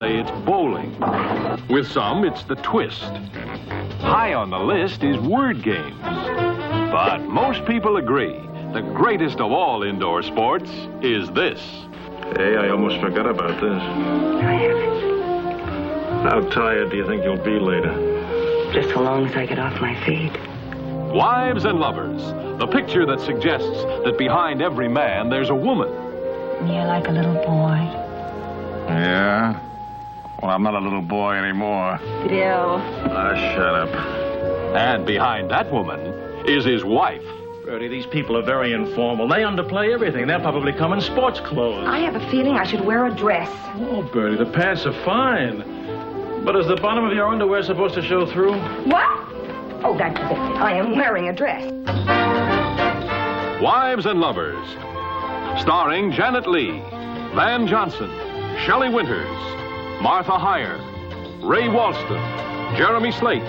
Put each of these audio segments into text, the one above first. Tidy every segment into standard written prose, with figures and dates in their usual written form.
It's bowling. With some, it's the twist. High on the list is word games. But most people agree the greatest of all indoor sports is this. Hey, I almost forgot about this. I haven't. How tired do you think you'll be later? Just so long as I get off my feet. Wives and Lovers, the picture that suggests that behind every man there's a woman. You're like a little boy. Yeah? Well, I'm not a little boy anymore. Bill. Ah, shut up. And behind that woman is his wife. Bertie, these people are very informal. They underplay everything. They'll probably come in sports clothes. I have a feeling I should wear a dress. Oh, Bertie, the pants are fine. But is the bottom of your underwear supposed to show through? What? Oh, that's it. I am wearing a dress. Wives and Lovers, starring Janet Leigh, Van Johnson, Shelley Winters, Martha Heyer, Ray Walston, Jeremy Slate.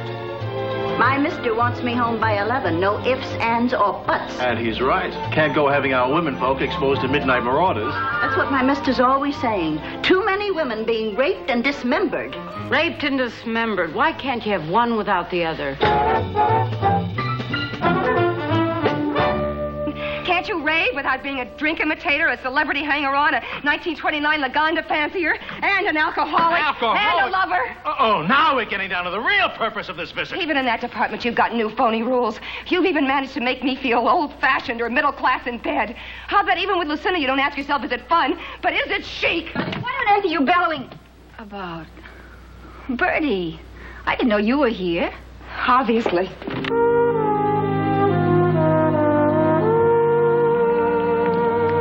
My mister wants me home by 11. No ifs, ands, or buts. And he's right. Can't go having our women folk exposed to midnight marauders. That's what my mister's always saying. Too many women being raped and dismembered. Raped and dismembered. Why can't you have one without the other? Can't you rave without being a drink imitator, a celebrity hanger-on, a 1929 Lagonda fancier, and an alcoholic, and a lover? Uh-oh, now we're getting down to the real purpose of this visit. Even in that department, you've got new phony rules. You've even managed to make me feel old-fashioned or middle-class in bed. How about even with Lucinda, you don't ask yourself, is it fun, but is it chic? What on earth are you bellowing about? Bertie, I didn't know you were here. Obviously.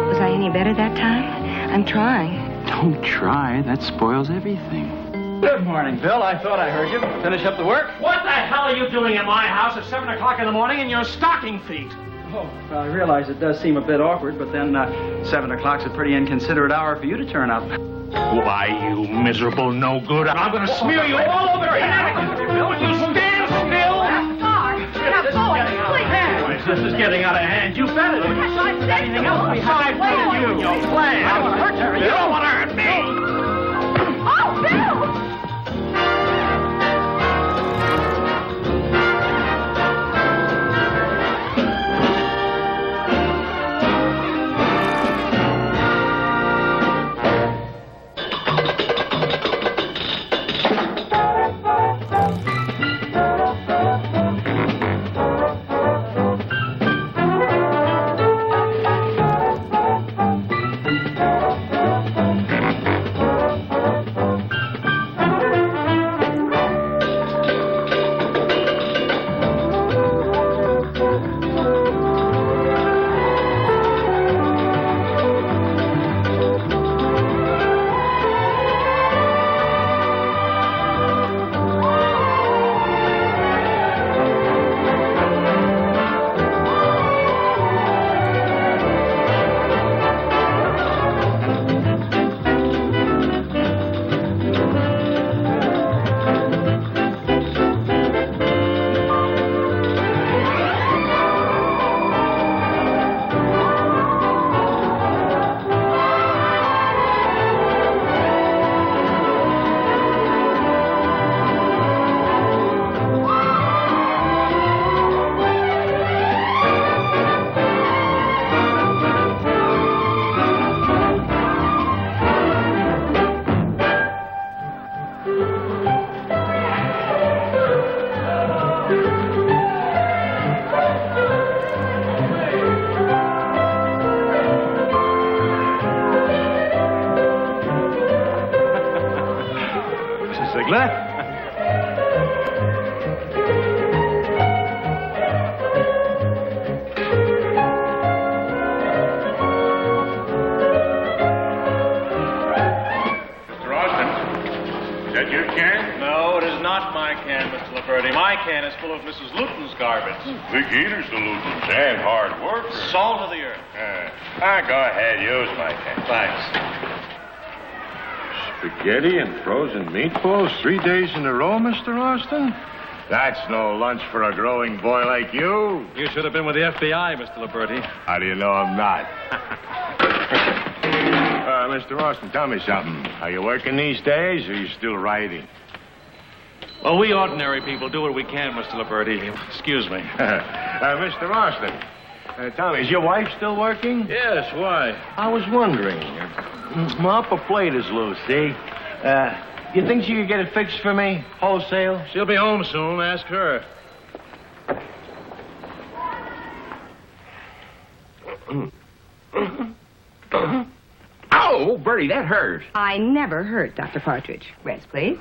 Was I any better that time? I'm trying. Don't try. That spoils everything. Good morning, Bill. I thought I heard you. Finish up the work? What the hell are you doing in my house at 7 o'clock in the morning in your stocking feet? Oh, well, I realize it does seem a bit awkward, but then 7 o'clock's a pretty inconsiderate hour for you to turn up. Why, you miserable no-good. I'm going to smear you all over here. Will you stand still? This is getting out of hand. You bet it is. Anything else besides you? Your plan. You don't want to hurt me. Oh, Bill! My can is full of Mrs. Luton's garbage. Big eaters, the Lutons, and hard workers. Salt of the earth. Go ahead, use my can. Thanks. Spaghetti and frozen meatballs 3 days in a row, Mr. Austin? That's no lunch for a growing boy like you. You should have been with the FBI, Mr. Liberti. How do you know I'm not? Mr. Austin, tell me something. Are you working these days, or are you still writing? Well, we ordinary people do what we can, Mr. Liberty. Excuse me. Mr. Austin, tell me, is your wife still working? Yes, why? I was wondering. My upper plate is loose, see? You think she could get it fixed for me, wholesale? She'll be home soon. Ask her. Oh, Bertie, that hurt. I never hurt, Dr. Partridge. Rest, please.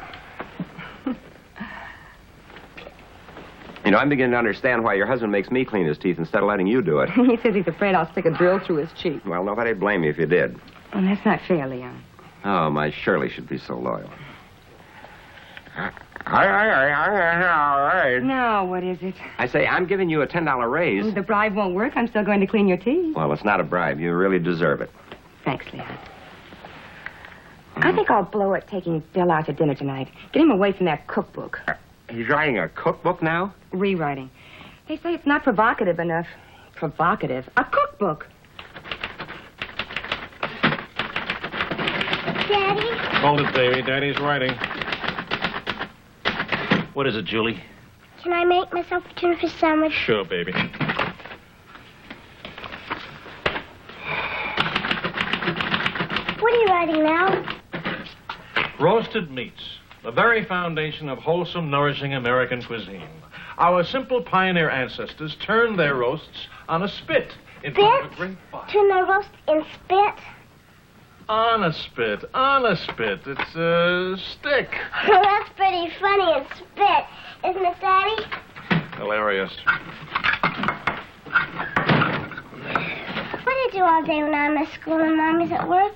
You know, I'm beginning to understand why your husband makes me clean his teeth instead of letting you do it. He says he's afraid I'll stick a drill through his cheek. Well, nobody'd blame you if you did. Oh, that's not fair, Leon. Oh, my Shirley should be so loyal. Now, what is it? I say, I'm giving you a $10 raise. The bribe won't work. I'm still going to clean your teeth. Well, it's not a bribe. You really deserve it. Thanks, Leon. I think I'll blow it taking Bill out to dinner tonight. Get him away from that cookbook. He's writing a cookbook now? Rewriting. They say it's not provocative enough. Provocative? A cookbook. Daddy? Hold it, Davy. Daddy's writing. What is it, Julie? Can I make myself a tuna fish sandwich? Sure, baby. What are you writing now? Roasted meats, the very foundation of wholesome, nourishing American cuisine. Our simple pioneer ancestors turned their roasts on a spit in front of a great fire. Tuna roast in spit? On a spit, on a spit. It's a stick. Well, that's pretty funny and spit, isn't it, Daddy? Hilarious. What do you do all day when I'm at school and Mommy's at work?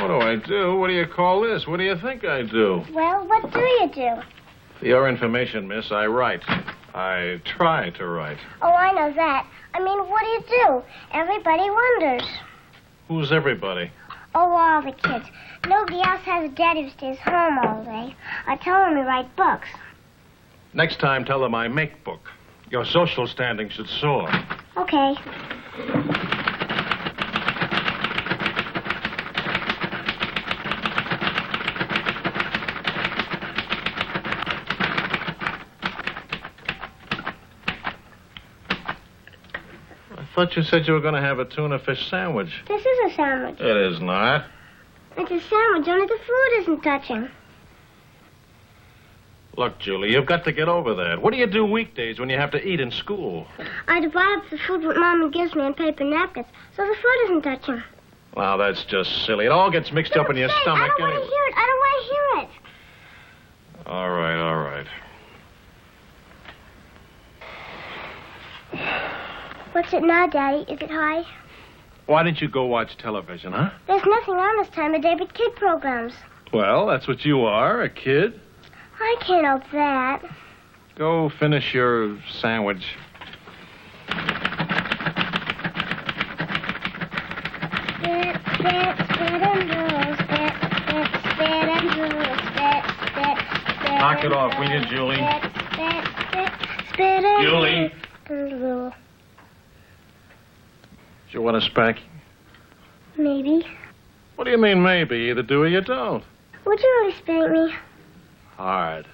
What do I do? What do you call this? What do you think I do? Well, what do you do? For your information, miss, I write. I try to write. Oh, I know that. I mean, what do you do? Everybody wonders. Who's everybody? Oh, all the kids. Nobody else has a daddy who stays home all day. I tell them to write books. Next time, tell them I make book. Your social standing should soar. Okay. I thought you said you were going to have a tuna fish sandwich. This is a sandwich. It is not. It's a sandwich, only the food isn't touching. Look, Julie, you've got to get over that. What do you do weekdays when you have to eat in school? I divide up the food what Mommy gives me in paper napkins, so the food isn't touching. Well, that's just silly. It all gets mixed up in your stomach. I don't want to hear it. I don't want to hear it. All right, all right. What's it now, Daddy? Is it high? Why didn't you go watch television, huh? There's nothing on this time of day but kid programs. Well, that's what you are, a kid. I can't help that. Go finish your sandwich. Spit, spit, spit and drool, spit, spit, spit and drool, spit, spit, spit. Knock it off, will you, Julie? Spit, spit, spit, spit and Julie. drool. Do you want a spanking? Maybe. What do you mean, maybe? You either do or you don't. Would you really spank me? Hard.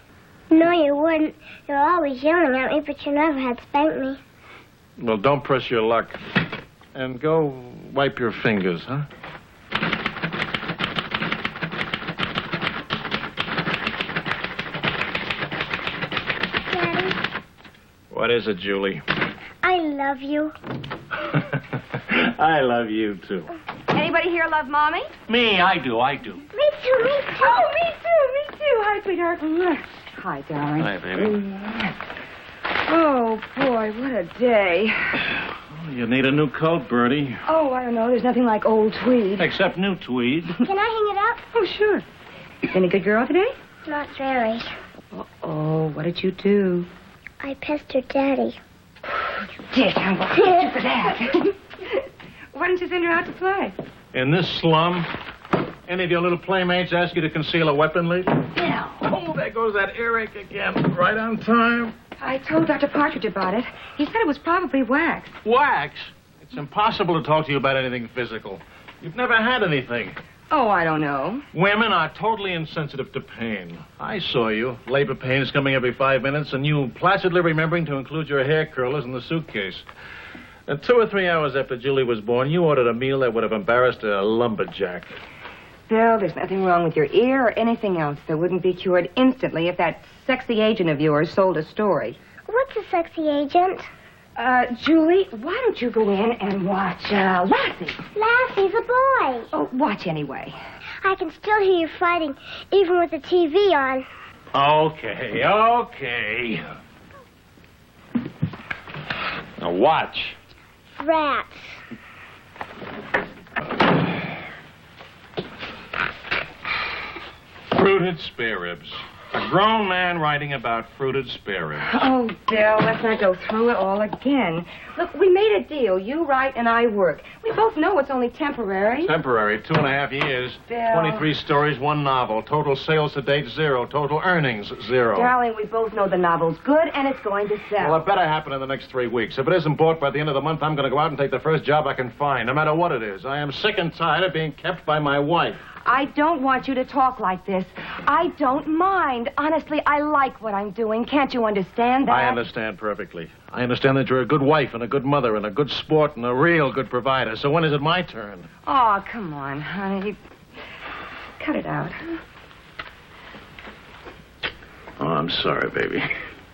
No, you wouldn't. You're always yelling at me, but you never had spanked me. Well, don't press your luck. And go wipe your fingers, huh? Daddy, What is it, Julie? I love you. I love you, too. Anybody here love Mommy? Me, I do. Me too, me too. Oh, me too. Hi, sweetheart. Hi, darling. Hi, baby. Oh, boy, what a day. You need a new coat, Bertie. Oh, I don't know. There's nothing like old tweed. Except new tweed. Can I hang it up? Oh, sure. Been a good girl today? Not very. Uh-oh, what did you do? I pestered Daddy. Dick, I will hit you for that. Why didn't you send her out to play? In this slum, any of your little playmates ask you to conceal a weapon, lady? No. Oh, there goes that earache again. Right on time. I told Dr. Partridge about it. He said it was probably wax. Wax? It's impossible to talk to you about anything physical. You've never had anything. Oh, I don't know. Women are totally insensitive to pain. I saw you. Labor pains coming every 5 minutes, and you placidly remembering to include your hair curlers in the suitcase. And 2 or 3 hours after Julie was born, you ordered a meal that would have embarrassed a lumberjack. Bill, there's nothing wrong with your ear or anything else that wouldn't be cured instantly if that sexy agent of yours sold a story. What's a sexy agent? Julie, why don't you go in and watch, Lassie? Lassie's a boy. Oh, watch anyway. I can still hear you fighting, even with the TV on. Okay, okay. Now watch. Rats. Fruited spare ribs. A grown man writing about fruited spare ribs. Oh, Bill, let's not go through it all again. Look, we made a deal. You write and I work. We both know it's only temporary. Temporary, 2.5 years. Bill. 23 stories, 1 novel. Total sales to date, 0. Total earnings, 0. Darling, we both know the novel's good and it's going to sell. Well, it better happen in the next 3 weeks. If it isn't bought by the end of the month, I'm going to go out and take the first job I can find, no matter what it is. I am sick and tired of being kept by my wife. I don't want you to talk like this. I don't mind. Honestly, I like what I'm doing. Can't you understand that? I understand perfectly. I understand that you're a good wife and a good mother and a good sport and a real good provider. So when is it my turn? Oh, come on, honey. Cut it out. Oh, I'm sorry, baby.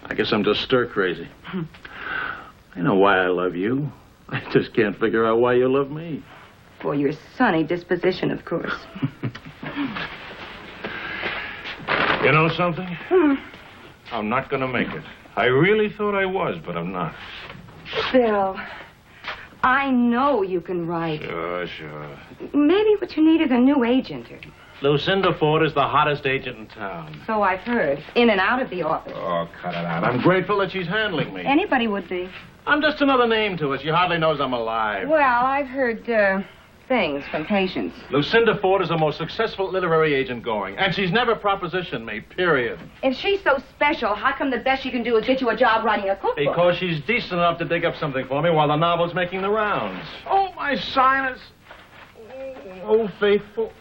I guess I'm just stir crazy. I know why I love you. I just can't figure out why you love me. For your sunny disposition, of course. You know something? I'm not going to make it. I really thought I was, but I'm not. Bill, I know you can write. Sure. Maybe what you need is a new agent. Lucinda Ford is the hottest agent in town. So I've heard. In and out of the office. Oh, cut it out. I'm grateful that she's handling me. Anybody would be. I'm just another name to her. She hardly knows I'm alive. Well, I've heard, things from patients. Lucinda Ford is the most successful literary agent going, and she's never propositioned me, period. If she's so special, how come the best she can do is get you a job writing a cookbook? Because she's decent enough to dig up something for me while the novel's making the rounds. Oh, my sinus. Oh, faithful.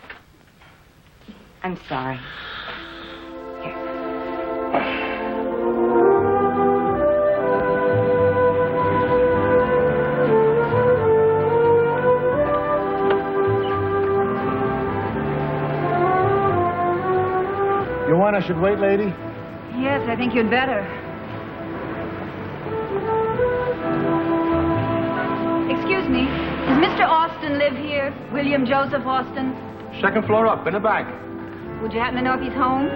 I'm sorry. You want I should wait, lady? Yes, I think you'd better. Excuse me, does Mr. Austin live here? William Joseph Austin? Second floor up, in the back. Would you happen to know if he's home?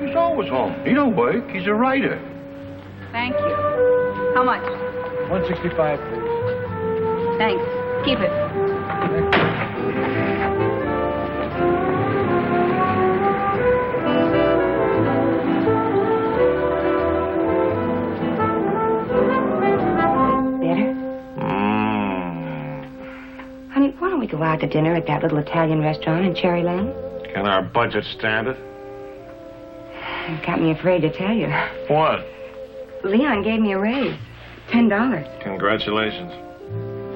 He's always home. He don't work. He's a writer. Thank you. How much? $165, please. Thanks. Keep it. Honey, why don't we go out to dinner at that little Italian restaurant in Cherry Lane? Can our budget stand it? It got me afraid to tell you. What? Leon gave me a raise. $10. Congratulations.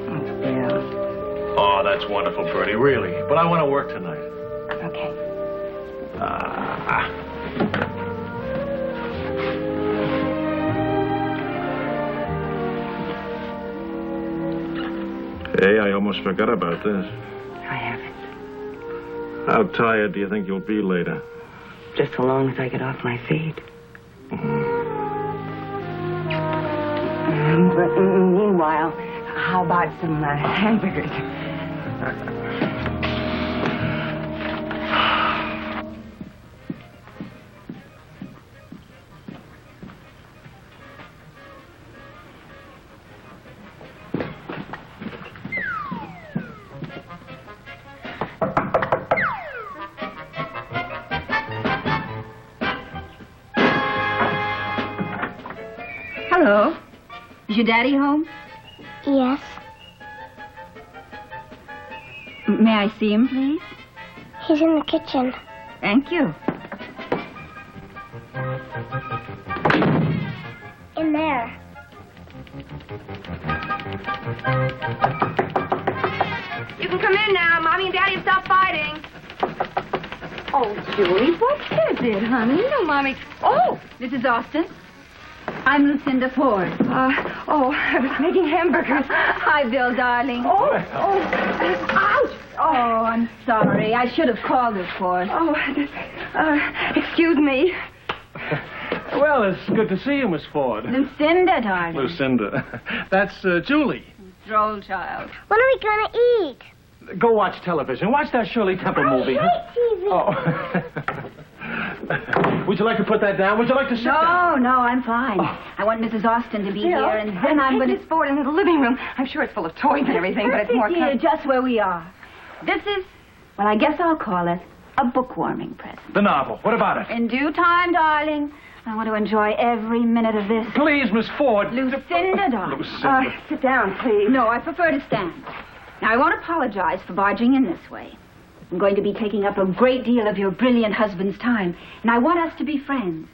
Oh, Bill. Oh, that's wonderful, Bertie, really. But I want to work tonight. Okay. Hey, I almost forgot about this. I haven't. How tired do you think you'll be later? Just so long as I get off my feet. But meanwhile, how about some hamburgers? Hello. Is your daddy home? Yes. May I see him, please? He's in the kitchen. Thank you. In there. You can come in now. Mommy and Daddy have stopped fighting. Oh, Julie, what is it, honey? No, Mommy. Oh, Mrs. Austin. I'm Lucinda Ford. I was making hamburgers. Hi, Bill, darling. Ouch! Oh, I'm sorry. I should have called her for. Excuse me. Well, it's good to see you, Miss Ford. Lucinda, darling. Lucinda. That's Julie. Droll child. When are we gonna eat? Go watch television. Watch that Shirley Temple movie. I hate TV. Oh. Would you like to put that down? Would you like to sit down? No, I'm fine. I want Mrs. Austin to be here, and then I'm going to... Miss Ford into the living room. I'm sure it's full of toys and everything, but it's more... Here, just where we are. This is, well, I guess I'll call it a bookwarming present. The novel. What about it? In due time, darling. I want to enjoy every minute of this. Please, Miss Ford. Lucinda, darling. Lucinda. Sit down, please. No, I prefer to stand. Now, I won't apologize for barging in this way. I'm going to be taking up a great deal of your brilliant husband's time, and I want us to be friends.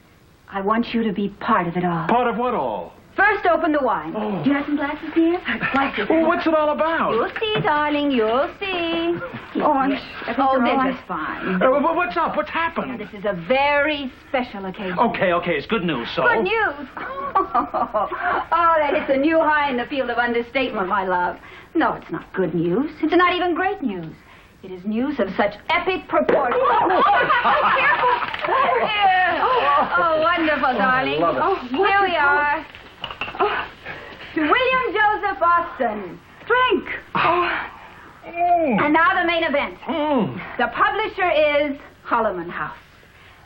I want you to be part of it all. Part of what all? First, open the wine. Oh. Do you have some glasses here? Glasses. Well, what's it all about? You'll see, darling. You'll see. They're just fine. What's up? What's happened? This is a very special occasion. Okay, it's good news, so... Good news. That hits a new high in the field of understatement, my love. No, it's not good news. It's not even great news. It is news of such epic proportions. Careful. Oh, wonderful, darling. Here we are. To William Joseph Austin. Drink. And now the main event. The publisher is Holloman House.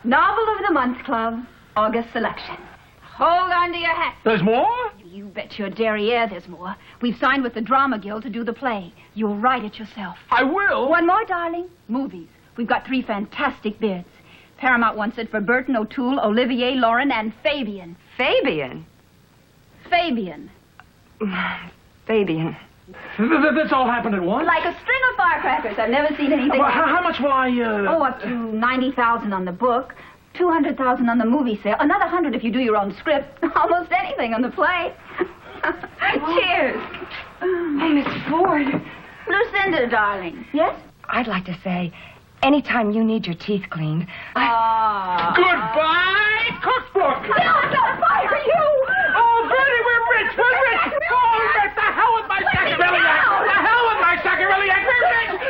Novel of the Month Club, August selection. Hold on to your hat. There's more? You bet your derriere there's more. We've signed with the Drama Guild to do the play. You'll write it yourself. I will. One more, darling. Movies. We've got 3 fantastic bids. Paramount wants it for Burton, O'Toole, Olivier, Lauren, and Fabian. Fabian? Fabian. Fabian. This all happened at once? Like a string of firecrackers. I've never seen anything like how much will I, up to $90,000 on the book. $200,000 on the movie sale. Another $100 if you do your own script. Almost anything on the play. Cheers. Oh, Miss Ford. Lucinda, darling. Yes? I'd like to say, anytime you need your teeth cleaned... Goodbye, cookbook! No, I'm gonna fire you! Oh, Bertie, we're rich! Oh, the hell with my saccharilliac! The hell with my saccharilliac!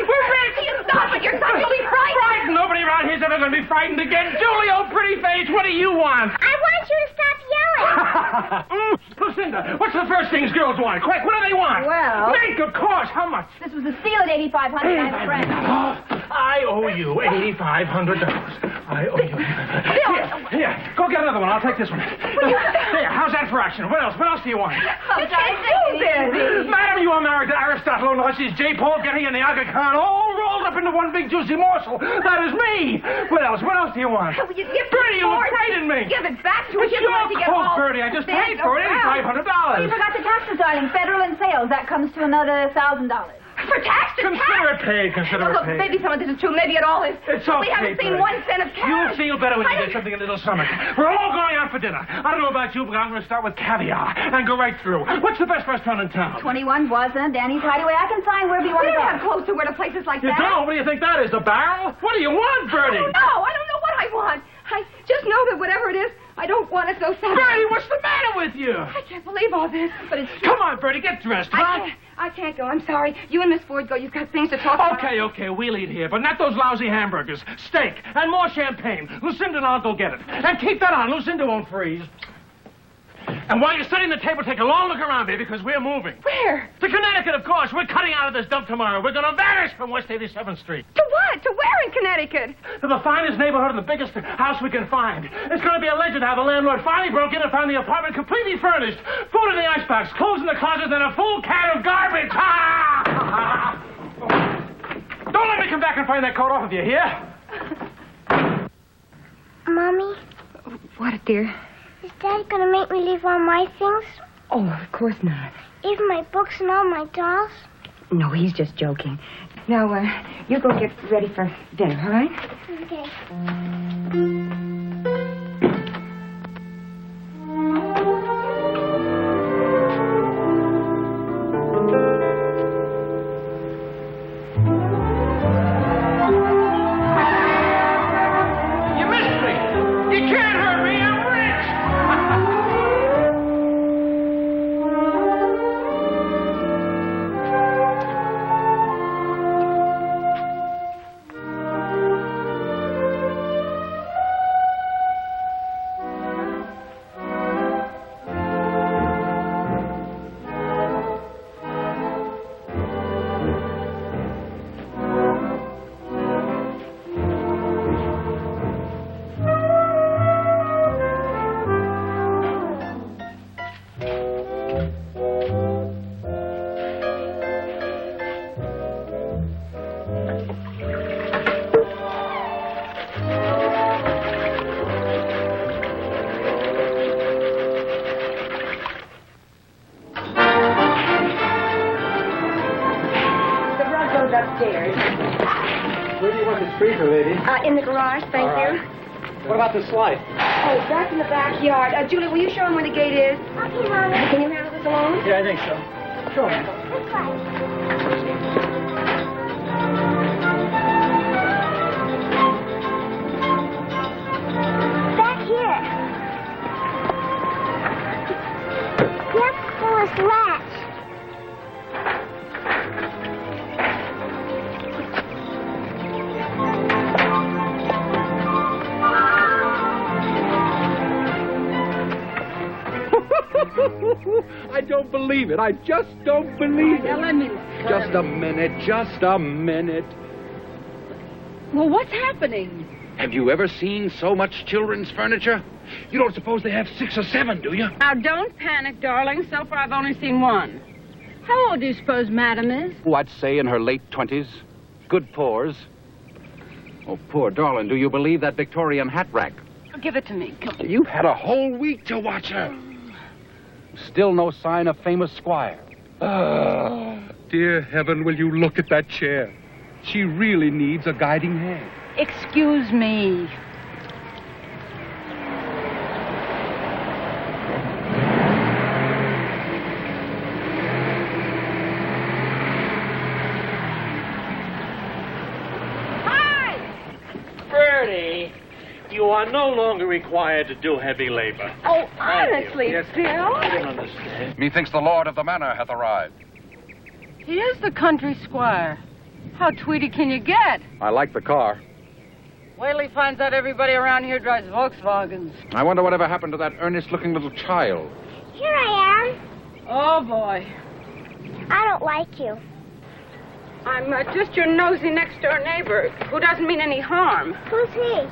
We're rich! Stop it! You're suddenly frightened! Nobody around here's ever going to be frightened again. Julie, old pretty face, what do you want? I want you to stop yelling. Lucinda, what's the first things girls want? Quick, what do they want? Well... Make, of course. How much? This was a steal at $8,500, my friend. I owe you $8,500. I owe you. Here, go get another one. I'll take this one. There, how's that for action? What else? What else do you want? You can't do this. Madam, you are married to Aristotle, and she's J. Paul Getty and the Aga Khan all rolled up into one big juicy morsel. That is me. What else? What else do you want? Will you give Bertie, you look Ford? great in me. Give it back to her. It's your coat, Bertie. I just paid for it. $8,500. You forgot the taxes, darling. Federal and sales. That comes to another $1,000. For taxes? Consider it paid. Consider Look, it paid. maybe some of this is true. Maybe it all is. It's okay, We haven't seen Bertie. 1 cent of cash. You'll feel better when you get something in a little stomach. We're all going out for dinner. I don't know about you, but I'm going to start with caviar and go right through. What's the best restaurant in town? 21 Voisin, Danny's Hideaway. I can sign wherever you want We to don't go. have clothes to wear to places like You that. don't? What do you think that is, the barrel? What do you want, Bertie? I don't know what I want. I just know that whatever it is, I don't want it so sad. Bertie, what's the matter with you? I can't believe all this. But it's true. Come on, Bertie, get dressed, huh? I can't go. I'm sorry. You and Miss Ford go. You've got things to talk about. Okay, we'll eat here, but not those lousy hamburgers. Steak and more champagne. Lucinda and I'll go get it. And keep that on. Lucinda won't freeze. And while you're setting the table, take a long look around, baby, because we're moving. Where? To Connecticut, of course. We're cutting out of this dump tomorrow. We're going to vanish from West 87th Street. To what? To where in Connecticut? To the finest neighborhood and the biggest house we can find. It's going to be a legend how the landlord finally broke in and found the apartment completely furnished. Food in the icebox, clothes in the closet, and a full can of garbage. Don't let me come back and find that coat off of you, here? Mommy, What, dear? is Dad going to make me leave all my things? Oh, of course not. Even my books and all my dolls? No, he's just joking. Now, you go get ready for dinner, all right? Okay. freezer, lady. In the garage, thank you. What about the slide? Oh, that's in the backyard. Julie, will you show him where the gate is? Okay, Mommy. Can you handle this alone? Yeah, I think so. Sure. This way. Back here. You have to pull this latch. I don't believe it. I just don't believe Now, it. let me look. Just a minute. Just a minute. Well, what's happening? Have you ever seen so much children's furniture? You don't suppose they have 6 or 7, do you? Now, don't panic, darling. So far, I've only seen one. How old do you suppose Madam is? Oh, I'd say in her late 20s. Good pores. Oh, poor darling. Do you believe that Victorian hat rack? Give it to me. Come on. You've had a whole week to watch her. Still no sign of famous Squire. Ah, dear heaven, will you look at that chair? She really needs a guiding hand. Excuse me. Bertie, you are no longer required to do heavy labor. Oh, honestly, Bill. I don't understand. Methinks the lord of the manor hath arrived. He is the country squire. How tweety can you get? I like the car. Wait till he finds out everybody around here drives Volkswagens. I wonder whatever happened to that earnest-looking little child. Here I am. Oh, boy. I don't like you. I'm just your nosy next-door neighbor, who doesn't mean any harm. Who's he?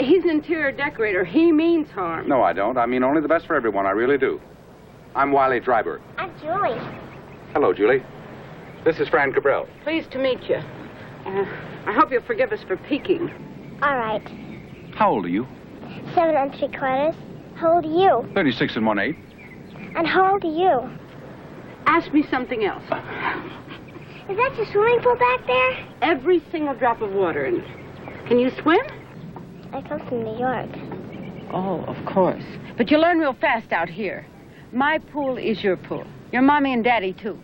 He's an interior decorator. He means harm. No, I don't. I mean only the best for everyone. I really do. I'm Wiley Drybert. I'm Julie. Hello, Julie. This is Fran Cabral. Pleased to meet you. I hope you'll forgive us for peeking. All right. How old are you? 7 3/4. How old are you? 36 1/8. And how old are you? Ask me something else. Is that your swimming pool back there? Every single drop of water in it. Can you swim? I come from New York. Oh, of course. But you learn real fast out here. My pool is your pool. Your mommy and daddy, too.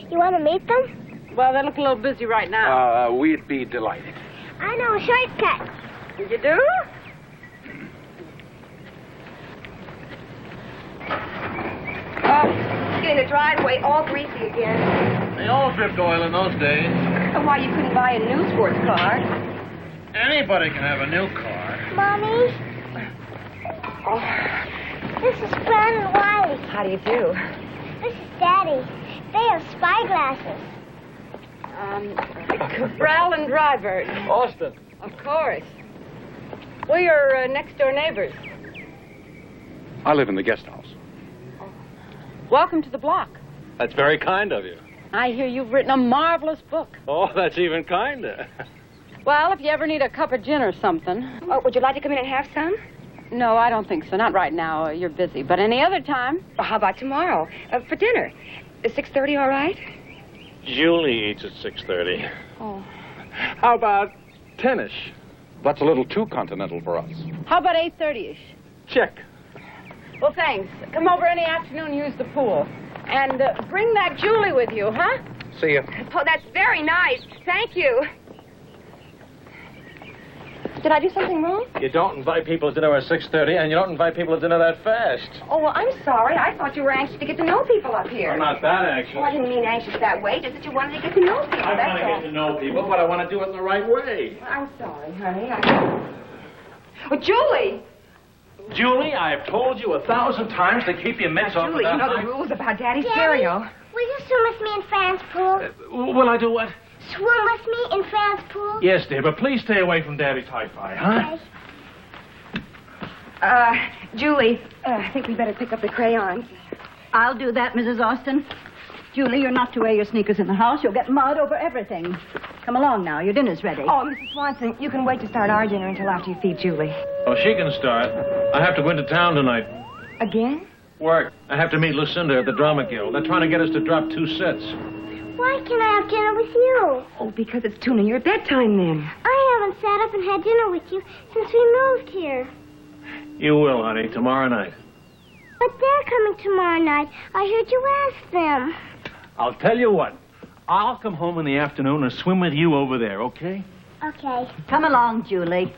You want to meet them? Well, they look a little busy right now. We'd be delighted. I know a shortcut. You do? Oh, getting the driveway all greasy again. They all dripped oil in those days. Why you couldn't buy a new sports car? Anybody can have a new car. Mommy? This is Fran and Wiley. How do you do? This is Daddy. They have spy glasses. Cabral and Drybert. Austin. Of course. We're your next-door neighbors. I live in the guest house. Welcome to the block. That's very kind of you. I hear you've written a marvelous book. Oh, that's even kinder. Well, if you ever need a cup of gin or something. Oh, would you like to come in and have some? No, I don't think so. Not right now. You're busy. But any other time. Well, how about tomorrow? For dinner. Is 6:30 all right? Julie eats at 6:30. Oh. How about tennis? That's a little too continental for us. How about 8:30-ish? Check. Well, thanks. Come over any afternoon and use the pool. And bring that Julie with you, huh? See you. Oh, that's very nice. Thank you. Did I do something wrong? You don't invite people to dinner at 6:30, and you don't invite people to dinner that fast. Oh, well, I'm sorry. I thought you were anxious to get to know people up here. I'm not that anxious. Oh, I didn't mean anxious that way. Just that you wanted to get to know people. I That's want to all. get to know people, but I want to do it in the right way. Well, I'm sorry, honey. Oh, Julie! Julie, I have told you 1,000 times to keep your mitts off Julie, of you that know the high- rules about Daddy's Daddy, stereo. will you swim with me in Fran's pool? Will I do what? Swim with me in Fran's pool? Yes, dear, but please stay away from Daddy's hi-fi, huh? Okay. Julie, I think we better pick up the crayons. I'll do that, Mrs. Austin. Julie, you're not to wear your sneakers in the house. You'll get mud over everything. Come along now. Your dinner's ready. Oh, Mrs. Swanson, you can wait to start our dinner until after you feed Julie. Oh, she can start. I have to go into town tonight. Again? Work. I have to meet Lucinda at the Drama Guild. They're trying to get us to drop 2 sets. Why can't I have dinner with you? Oh, because it's too near your bedtime then. I haven't sat up and had dinner with you since we moved here. You will, honey, tomorrow night. But they're coming tomorrow night. I heard you ask them. I'll tell you what. I'll come home in the afternoon and swim with you over there, okay? Okay. Come along, Julie.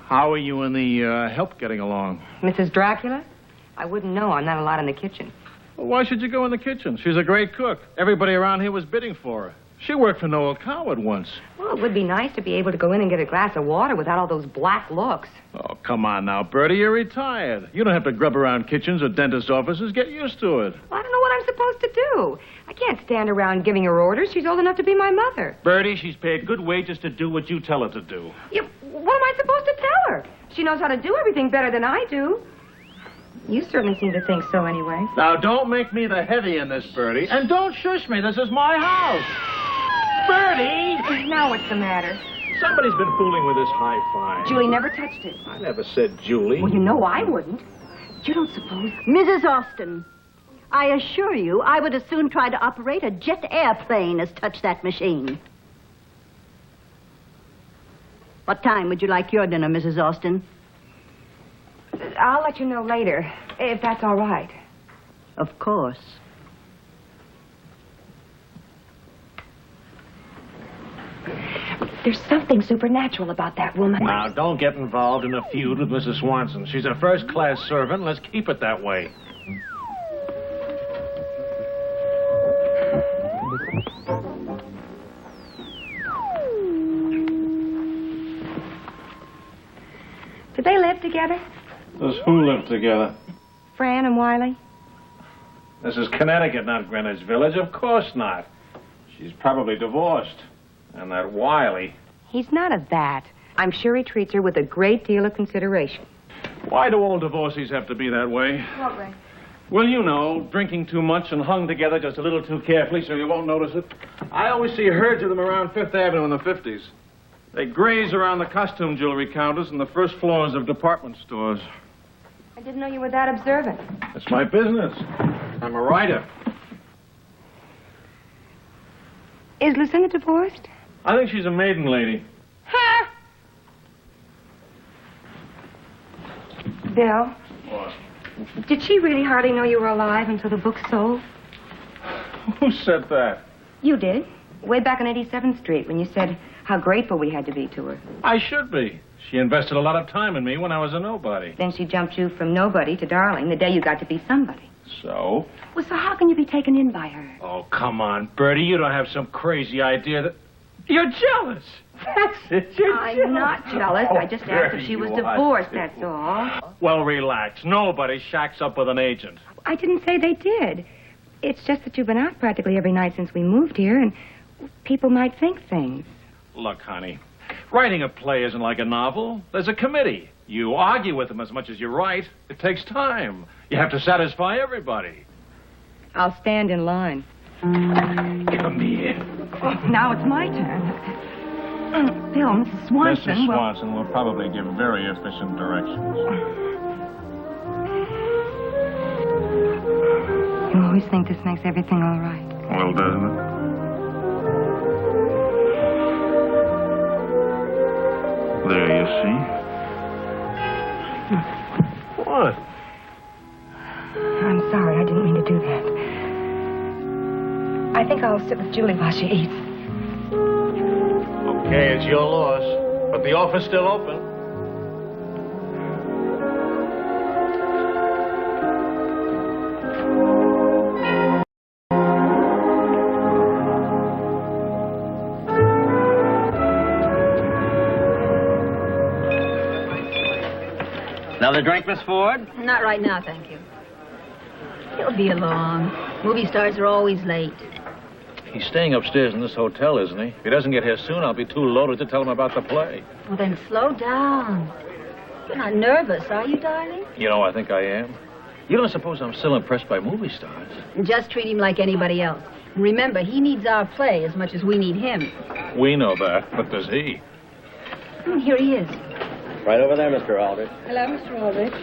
How are you and the help getting along? Mrs. Dracula? I wouldn't know. I'm not allowed in the kitchen. Well, why should you go in the kitchen? She's a great cook. Everybody around here was bidding for her. She worked for Noel Coward once. Well, it would be nice to be able to go in and get a glass of water without all those black looks. Oh, come on now, Bertie. You're retired. You don't have to grub around kitchens or dentist offices. Get used to it. Well, I don't know what I'm supposed to do. I can't stand around giving her orders. She's old enough to be my mother. Bertie, she's paid good wages to do what you tell her to do. What am I supposed to tell her? She knows how to do everything better than I do. You certainly seem to think so anyway. Now, don't make me the heavy in this, Bertie. And don't shush me. This is my house. Bertie! Now what's the matter? Somebody's been fooling with this hi-fi. Julie never touched it. I never said Julie. Well, you know I wouldn't. You don't suppose... Mrs. Austin, I assure you I would as soon try to operate a jet airplane as touch that machine. What time would you like your dinner, Mrs. Austin? I'll let you know later, if that's all right. Of course. There's something supernatural about that woman. Now, don't get involved in a feud with Mrs. Swanson. She's a first-class servant. Let's keep it that way. Do they live together? Does who live together? Fran and Wiley? This is Connecticut, not Greenwich Village. Of course not. She's probably divorced. And that Wiley... He's not a that. I'm sure he treats her with a great deal of consideration. Why do all divorcees have to be that way? What way? Well, you know, drinking too much and hung together just a little too carefully so you won't notice it. I always see herds of them around Fifth Avenue in the 50s. They graze around the costume jewelry counters and the first floors of department stores. I didn't know you were that observant. It's my business. I'm a writer. Is Lucinda divorced? I think she's a maiden lady. Ha! Bill? What? Did she really hardly know you were alive until the book sold? Who said that? You did. Way back on 87th Street when you said how grateful we had to be to her. I should be. She invested a lot of time in me when I was a nobody. Then she jumped you from nobody to darling the day you got to be somebody. So? Well, so how can you be taken in by her? Oh, come on, Bertie. You don't have some crazy idea that... You're jealous. That's it. I'm not jealous. I just asked if she was divorced, that's all. Well, relax. Nobody shacks up with an agent. I didn't say they did. It's just that you've been out practically every night since we moved here, and people might think things. Look, honey, writing a play isn't like a novel. There's a committee. You argue with them as much as you write. It takes time. You have to satisfy everybody. I'll stand in line. Come here. Oh, now it's my turn. Bill, Mrs. Swanson... Mrs. Swanson will probably give very efficient directions. You always think this makes everything all right. Well, doesn't it? There, you see? What? I'm sorry. I didn't mean to do that. I think I'll sit with Julie while she eats. Okay, it's your loss. But the offer's still open. Another drink, Miss Ford? Not right now, thank you. He'll be along. Movie stars are always late. He's staying upstairs in this hotel, isn't he? If he doesn't get here soon, I'll be too loaded to tell him about the play. Well, then slow down. You're not nervous, are you, darling? You know, I think I am. You don't suppose I'm still impressed by movie stars? Just treat him like anybody else. And remember, he needs our play as much as we need him. We know that, but does he? Here he is. Right over there, Mr. Aldrich. Hello, Mr. Aldrich.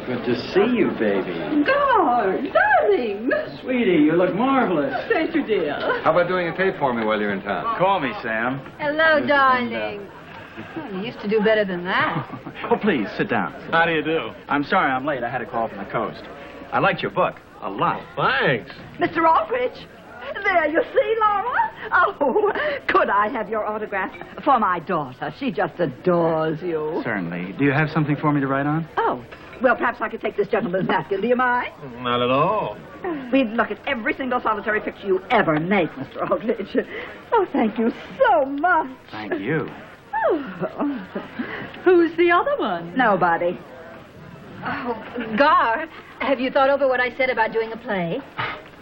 Good to see you, baby. God, darling. Sweetie, you look marvelous. Thank you, dear. How about doing a tape for me while you're in town? Call me, Sam. Hello, darling. You used to do better than that. Oh, please, sit down. How do you do? I'm sorry I'm late. I had a call from the coast. I liked your book a lot. Thanks. Mr. Aldrich. There, you see, Laura? Oh, could I have your autograph for my daughter? She just adores you. Certainly. Do you have something for me to write on? Oh, well, perhaps I could take this gentleman's napkin. Do you mind? Not at all. We'd look at every single solitary picture you ever make, Mr. Aldrich. Oh, thank you so much. Thank you. Oh. Who's the other one? Nobody. Oh, Gar, have you thought over what I said about doing a play?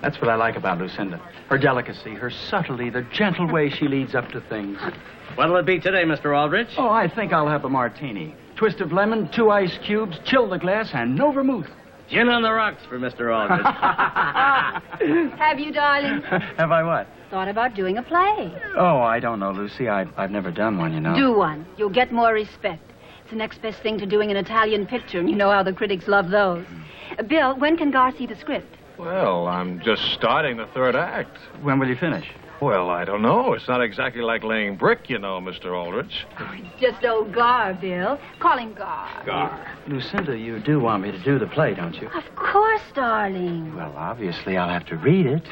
That's what I like about Lucinda. Her delicacy, her subtlety, the gentle way she leads up to things. What'll it be today, Mr. Aldrich? Oh, I think I'll have a martini. Twist of lemon, 2 ice cubes, chill the glass, and no vermouth. Gin on the rocks for Mr. Aldrich. Have you, darling? Have I what? Thought about doing a play. Oh, I don't know, Lucy. I've never done one, you know. Do one. You'll get more respect. It's the next best thing to doing an Italian picture, and you know how the critics love those. Bill, when can Gar see the script? Well, I'm just starting the third act. When will you finish? Well, I don't know. It's not exactly like laying brick, you know, Mr. Aldrich. Oh, it's just old Gar, Bill. Call him Gar. Gar. Lucinda, you do want me to do the play, don't you? Of course, darling. Well, obviously, I'll have to read it.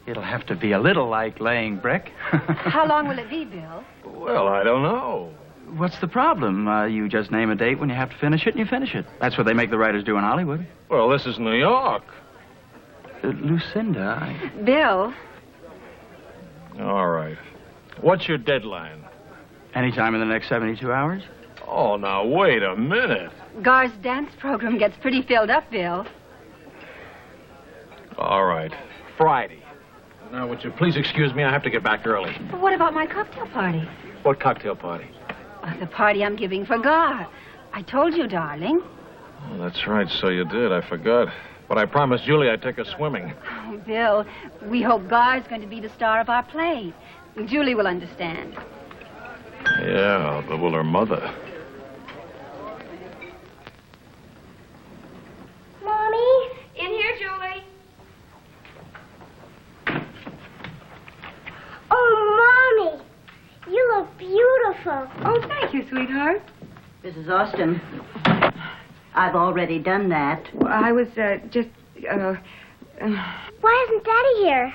It'll have to be a little like laying brick. How long will it be, Bill? Well, I don't know. What's the problem? You just name a date when you have to finish it, and you finish it. That's what they make the writers do in Hollywood. Well, this is New York. Lucinda, Bill. All right. What's your deadline? Anytime in the next 72 hours? Oh, now, wait a minute. Gar's dance program gets pretty filled up, Bill. All right. Friday. Now, would you please excuse me? I have to get back early. But what about my cocktail party? What cocktail party? Oh, the party I'm giving for Gar. I told you, darling. Oh, that's right. So you did. I forgot. But I promised Julie I'd take her swimming. Oh, Bill, we hope Gar's going to be the star of our play. Julie will understand. Yeah, but will her mother? Mommy? In here, Julie. Oh, Mommy! You look beautiful. Oh, thank you, sweetheart. Mrs. Austin, I've already done that. Well, I was just. Why isn't Daddy here?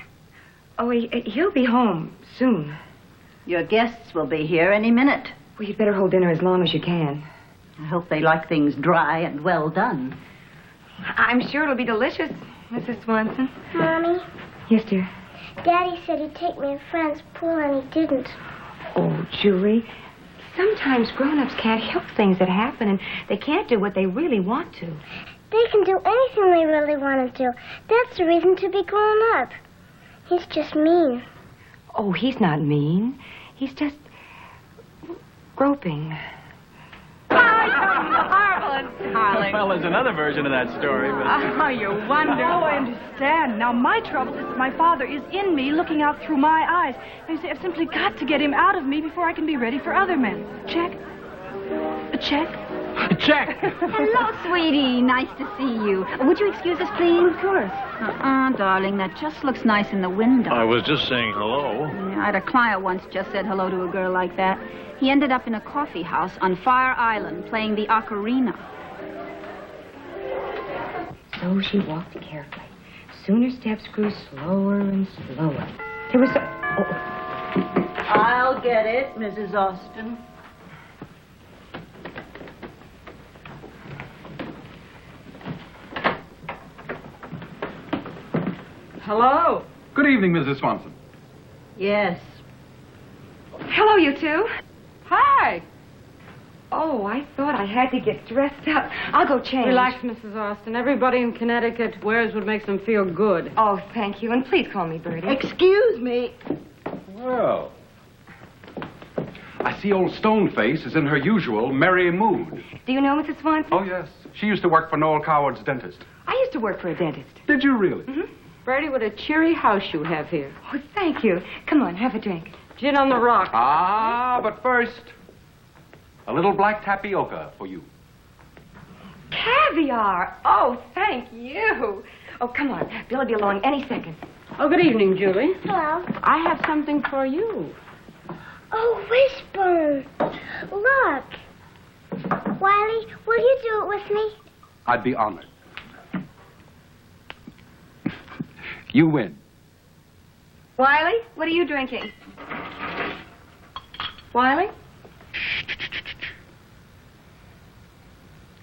Oh, he'll be home soon. Your guests will be here any minute. Well, you'd better hold dinner as long as you can. I hope they like things dry and well done. I'm sure it'll be delicious, Mrs. Swanson. Mommy? Yes, dear. Daddy said he'd take me to Fran's pool, and he didn't. Oh, Julie, sometimes grown-ups can't help things that happen, and they can't do what they really want to. They can do anything they really want to do. That's the reason to be grown up. He's just mean. Oh, he's not mean. He's just groping. Marvelous, darling. Well, there's another version of that story, but... Oh, you wonder. Oh, I understand. Now, my trouble is my father is in me, looking out through my eyes. And you see, I've simply got to get him out of me before I can be ready for other men. Check? A check? Check! Hello, sweetie. Nice to see you. Would you excuse us, please? Of course. Darling, that just looks nice in the window. I was just saying hello. I had a client once just said hello to a girl like that. He ended up in a coffee house on Fire Island playing the ocarina. So she walked carefully. Soon her steps grew slower and slower. There was I'll get it, Mrs. Austin. Hello. Good evening, Mrs. Swanson. Yes. Hello, you two. Hi. Oh, I thought I had to get dressed up. I'll go change. Relax, Mrs. Austin. Everybody in Connecticut wears what makes them feel good. Oh, thank you. And please call me Bertie. Excuse me. Well, I see old Stoneface is in her usual merry mood. Do you know Mrs. Swanson? Oh, yes. She used to work for Noel Coward's dentist. I used to work for a dentist. Did you really? Mm-hmm. Bertie, what a cheery house you have here. Oh, thank you. Come on, have a drink. Gin on the rocks. Ah, but first, A little black tapioca for you. Caviar! Oh, thank you. Oh, come on. Bill'll be along any second. Oh, good evening, Julie. Hello. I have something for you. Oh, Wishbone. Look. Wiley, will you do it with me? I'd be honored. You win. Wiley, what are you drinking? Wiley?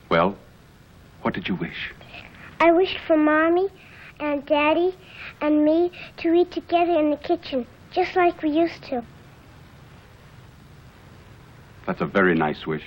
Well, what did you wish? I wish for Mommy and Daddy and me to eat together in the kitchen, just like we used to. That's a very nice wish.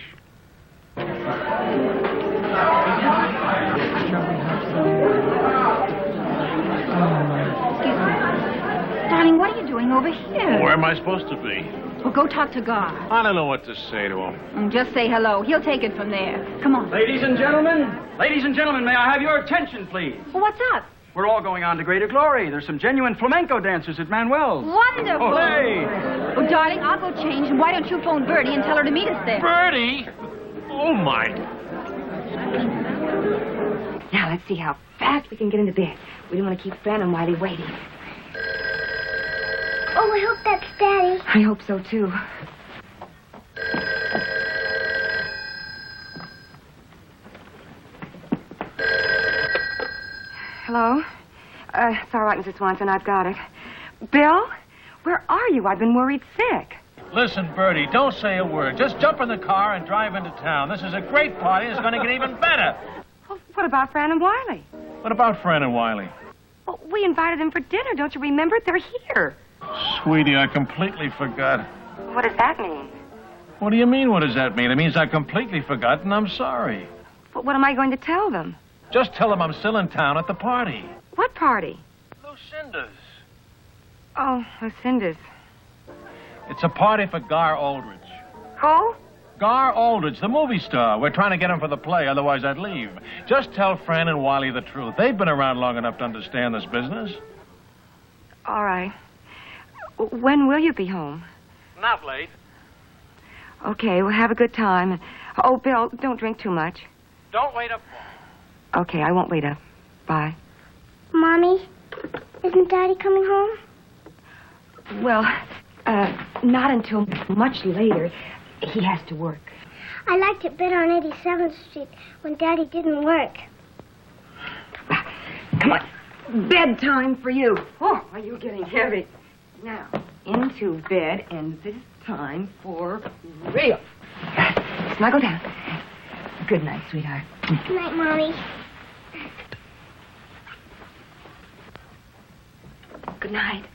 Darling, what are you doing over here? Where am I supposed to be? Well, go talk to Gar. I don't know what to say to him. And just say hello. He'll take it from there. Come on. Ladies and gentlemen, may I have your attention, please? Well, what's up? We're all going on to greater glory. There's some genuine flamenco dancers at Manuel's. Wonderful. Oh, hey. Oh, darling, I'll go change, and why don't you phone Bertie and tell her to meet us there? Bertie? Oh, my. Now, let's see how fast we can get into bed. We don't want to keep Fran and Wiley waiting. Oh, I hope that's Daddy. I hope so, too. Hello? It's all right, Mrs. Swanson. I've got it. Bill? Where are you? I've been worried sick. Listen, Bertie, don't say a word. Just jump in the car and drive into town. This is a great party. It's going to get even better. Well, what about Fran and Wiley? What about Fran and Wiley? Well, we invited them for dinner. Don't you remember? They're here. Sweetie, I completely forgot. What does that mean? What do you mean, what does that mean? It means I completely forgot, and I'm sorry. But what am I going to tell them? Just tell them I'm still in town at the party. What party? Lucinda's. Oh, Lucinda's. It's a party for Gar Aldrich. Who? Gar Aldrich, the movie star. We're trying to get him for the play, otherwise I'd leave. Just tell Fran and Wiley the truth. They've been around long enough to understand this business. All right. When will you be home? Not late. Okay, well, have a good time. Oh, Bill, don't drink too much. Don't wait up. Okay, I won't wait up. Bye. Mommy, isn't Daddy coming home? Well, not until much later. He has to work. I liked it better on 87th Street when Daddy didn't work. Come on. Bedtime for you. Oh, are you getting heavy? Now, into bed, and this time for real. Snuggle down. Good night, sweetheart. Good night, Mommy. Good night.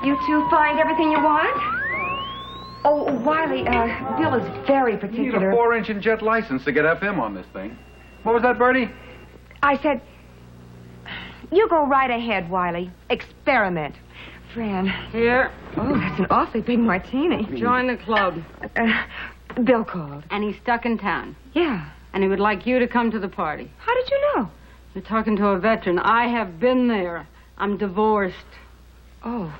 You two find everything you want? Oh, Wiley, Bill is very You particular. need a 4-inch and jet license to get FM on this thing. What was that, Bertie? I said, you go right ahead, Wiley. Experiment. Fran. Here. Oh, that's an awfully big martini. Join the club. Bill called. And he's stuck in town. Yeah. And he would like you to come to the party. How did you know? You're talking to a veteran. I have been there. I'm divorced. Oh,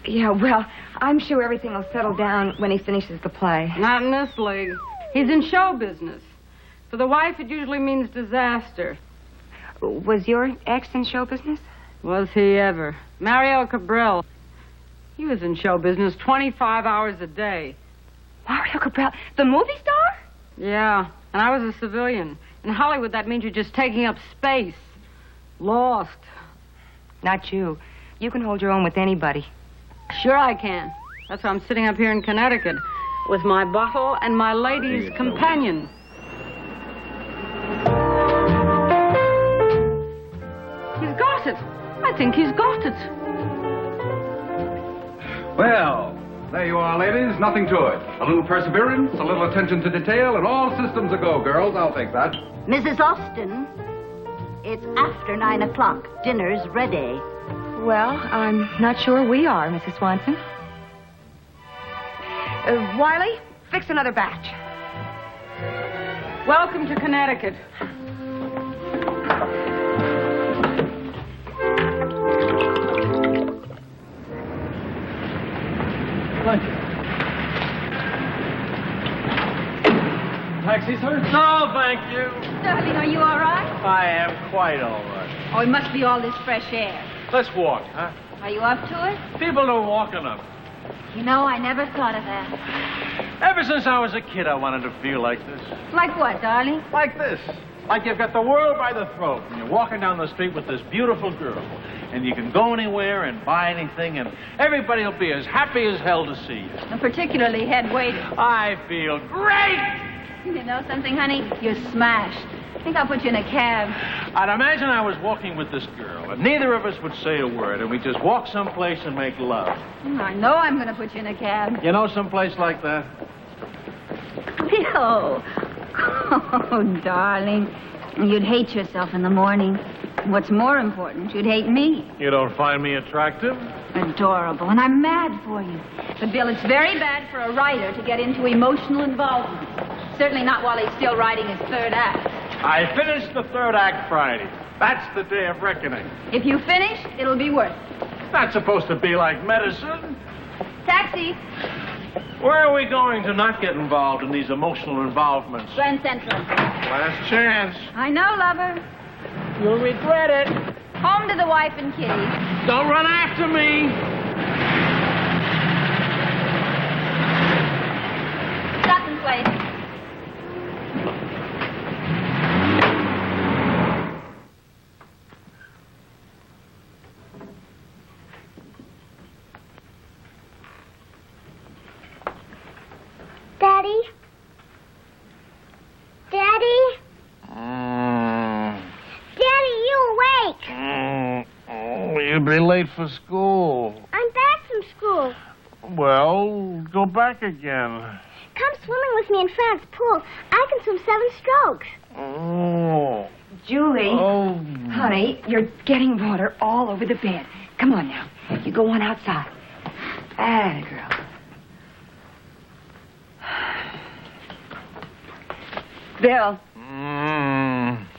yeah, well, I'm sure everything will settle down when he finishes the play. Not in this league. He's in show business. For the wife, it usually means disaster. Was your ex in show business? Was he ever? Mario Cabral. He was in show business 25 hours a day. Mario Cabral, the movie star? Yeah, and I was a civilian. In Hollywood, that means you're just taking up space. Lost. Not you. You can hold your own with anybody. Sure I can. That's why I'm sitting up here in Connecticut with my bottle and my lady's companion. He's got it. I think he's got it. Well, there you are, ladies. Nothing to it. A little perseverance, a little attention to detail, and all systems a go, girls. I'll take that. Mrs. Austin, it's after 9 o'clock. Dinner's ready. Well, I'm not sure we are, Mrs. Swanson. Wiley, fix another batch. Welcome to Connecticut. Thank you. Taxi, sir? No, thank you. Darling, are you all right? I am quite all right. Oh, it must be all this fresh air. Let's walk, huh? Are you up to it? People don't walk enough. You know, I never thought of that. Ever since I was a kid, I wanted to feel like this. Like what, darling? Like this. Like you've got the world by the throat, and you're walking down the street with this beautiful girl, and you can go anywhere and buy anything, and everybody will be as happy as hell to see you. And particularly head waiter. I feel great! You know something, honey? You're smashed. I think I'll put you in a cab. I'd imagine I was walking with this girl, and neither of us would say a word, and we just walk someplace and make love. I know I'm going to put you in a cab. You know someplace like that? Bill. Oh, darling. You'd hate yourself in the morning. What's more important, you'd hate me. You don't find me attractive? Adorable, and I'm mad for you. But, Bill, it's very bad for a writer to get into emotional involvement. Certainly not while he's still writing his third act. I finished the third act Friday. That's the day of reckoning. If you finish, it'll be worth it. It's not supposed to be like medicine. Taxi. Where are we going to not get involved in these emotional involvements? Grand Central. Last chance. I know, lover. You'll regret it. Home to the wife and kitties. Don't run after me. Sutton Place. Daddy? Daddy? Daddy, you awake? You'll be late for school. I'm back from school. Well, go back again. Come swimming with me in Frank's pool. I can swim 7 strokes. Oh. Julie. Oh. Honey, you're getting water all over the bed. Come on now. You go on outside. Atta girl. Bill.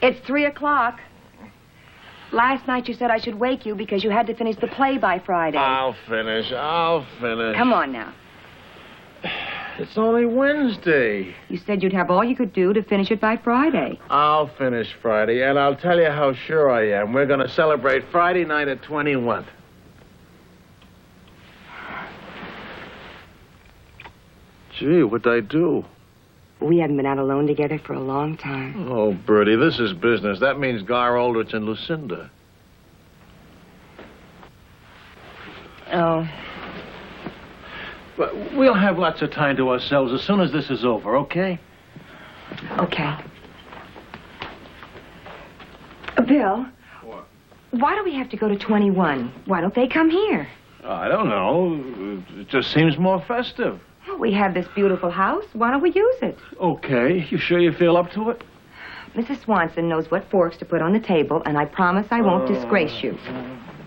It's 3 o'clock. Last night you said I should wake you because you had to finish the play by Friday. I'll finish. Come on now. It's only Wednesday. You said you'd have all you could do to finish it by Friday. I'll finish Friday, and I'll tell you how sure I am. We're going to celebrate Friday night at 21. Gee, what'd I do? We haven't been out alone together for a long time. Oh, Bertie, this is business. That means Gar Aldrich and Lucinda. Oh. But we'll have lots of time to ourselves as soon as this is over, okay? Okay. Bill. What? Why do we have to go to 21? Why don't they come here? I don't know. It just seems more festive. Well, we have this beautiful house. Why don't we use it? Okay. You sure you feel up to it? Mrs. Swanson knows what forks to put on the table, and I promise I won't disgrace you.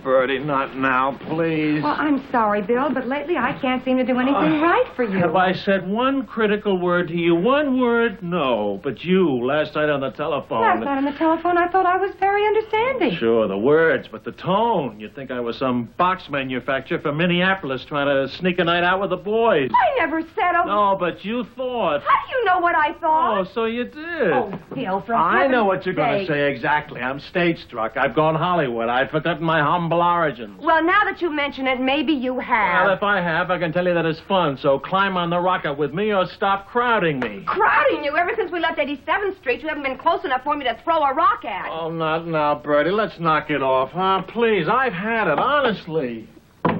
Bertie, not now, please. Well, I'm sorry, Bill, but lately I can't seem to do anything right for you. Have I said one critical word to you? One word? No. But you, last night on the telephone. Last night on the telephone, I thought I was very understanding. Sure, the words, but the tone. You'd think I was some box manufacturer from Minneapolis trying to sneak a night out with the boys. I never said a... No, but you thought. How do you know what I thought? Oh, so you did. Oh, Bill, for I know what heaven's you're going to sake. say exactly. I'm stage-struck. I've gone Hollywood. I've forgotten my humble origins. Well, now that you mention it, maybe you have. Well, if I have, I can tell you that it's fun. So climb on the rocket with me or stop crowding me. Crowding you? Ever since we left 87th Street, you haven't been close enough for me to throw a rock at. Oh, not now, Bertie. Let's knock it off, huh? Please, I've had it, honestly. Come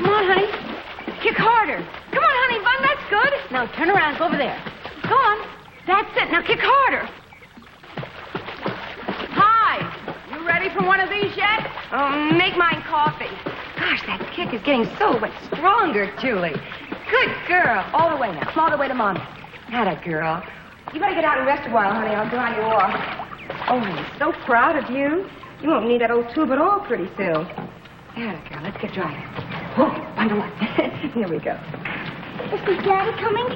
on, honey. Kick harder. Come on, honey bun. That's good. Now turn around. Go over there. Go on. That's it. Now kick harder. Hi. You ready for one of these yet? Oh, make mine coffee. Gosh, that kick is getting so much stronger, Julie. Good girl. All the way now. All the way to Mommy. Atta girl. You better get out and rest a while, honey. I'll dry you off. Oh, I'm so proud of you. You won't need that old tube at all pretty soon. Atta girl. Let's get dry. Whoa, bundle up. Here we go. Is Daddy coming?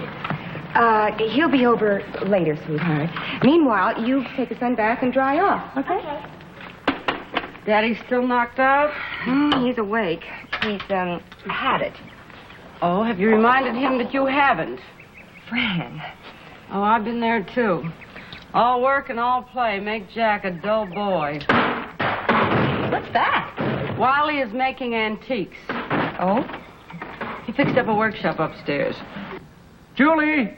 He'll be over later, sweetheart. Meanwhile, you take a sun bath and dry off, okay? Daddy's still knocked out? He's awake. He's, had it. Oh, have you reminded him that you haven't? Fran. Oh, I've been there, too. All work and all play make Jack a dull boy. What's that? Wiley is making antiques. Oh? He fixed up a workshop upstairs. Julie!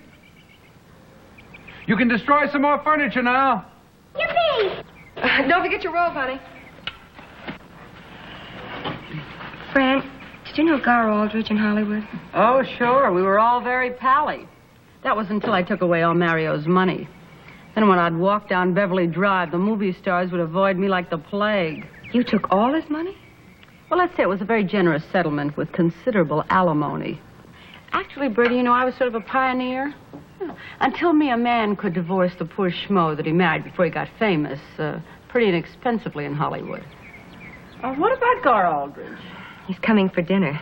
You can destroy some more furniture now. Yippee! Don't forget your robe, honey. Fran, did you know Gar Aldridge in Hollywood? Oh, sure. We were all very pally. That was until I took away all Mario's money. Then when I'd walk down Beverly Drive, the movie stars would avoid me like the plague. You took all his money? Well, let's say it was a very generous settlement with considerable alimony. Actually, Bertie, you know, I was sort of a pioneer. Until me, a man could divorce the poor schmo that he married before he got famous, pretty inexpensively in Hollywood. What about Gar Aldridge? He's coming for dinner.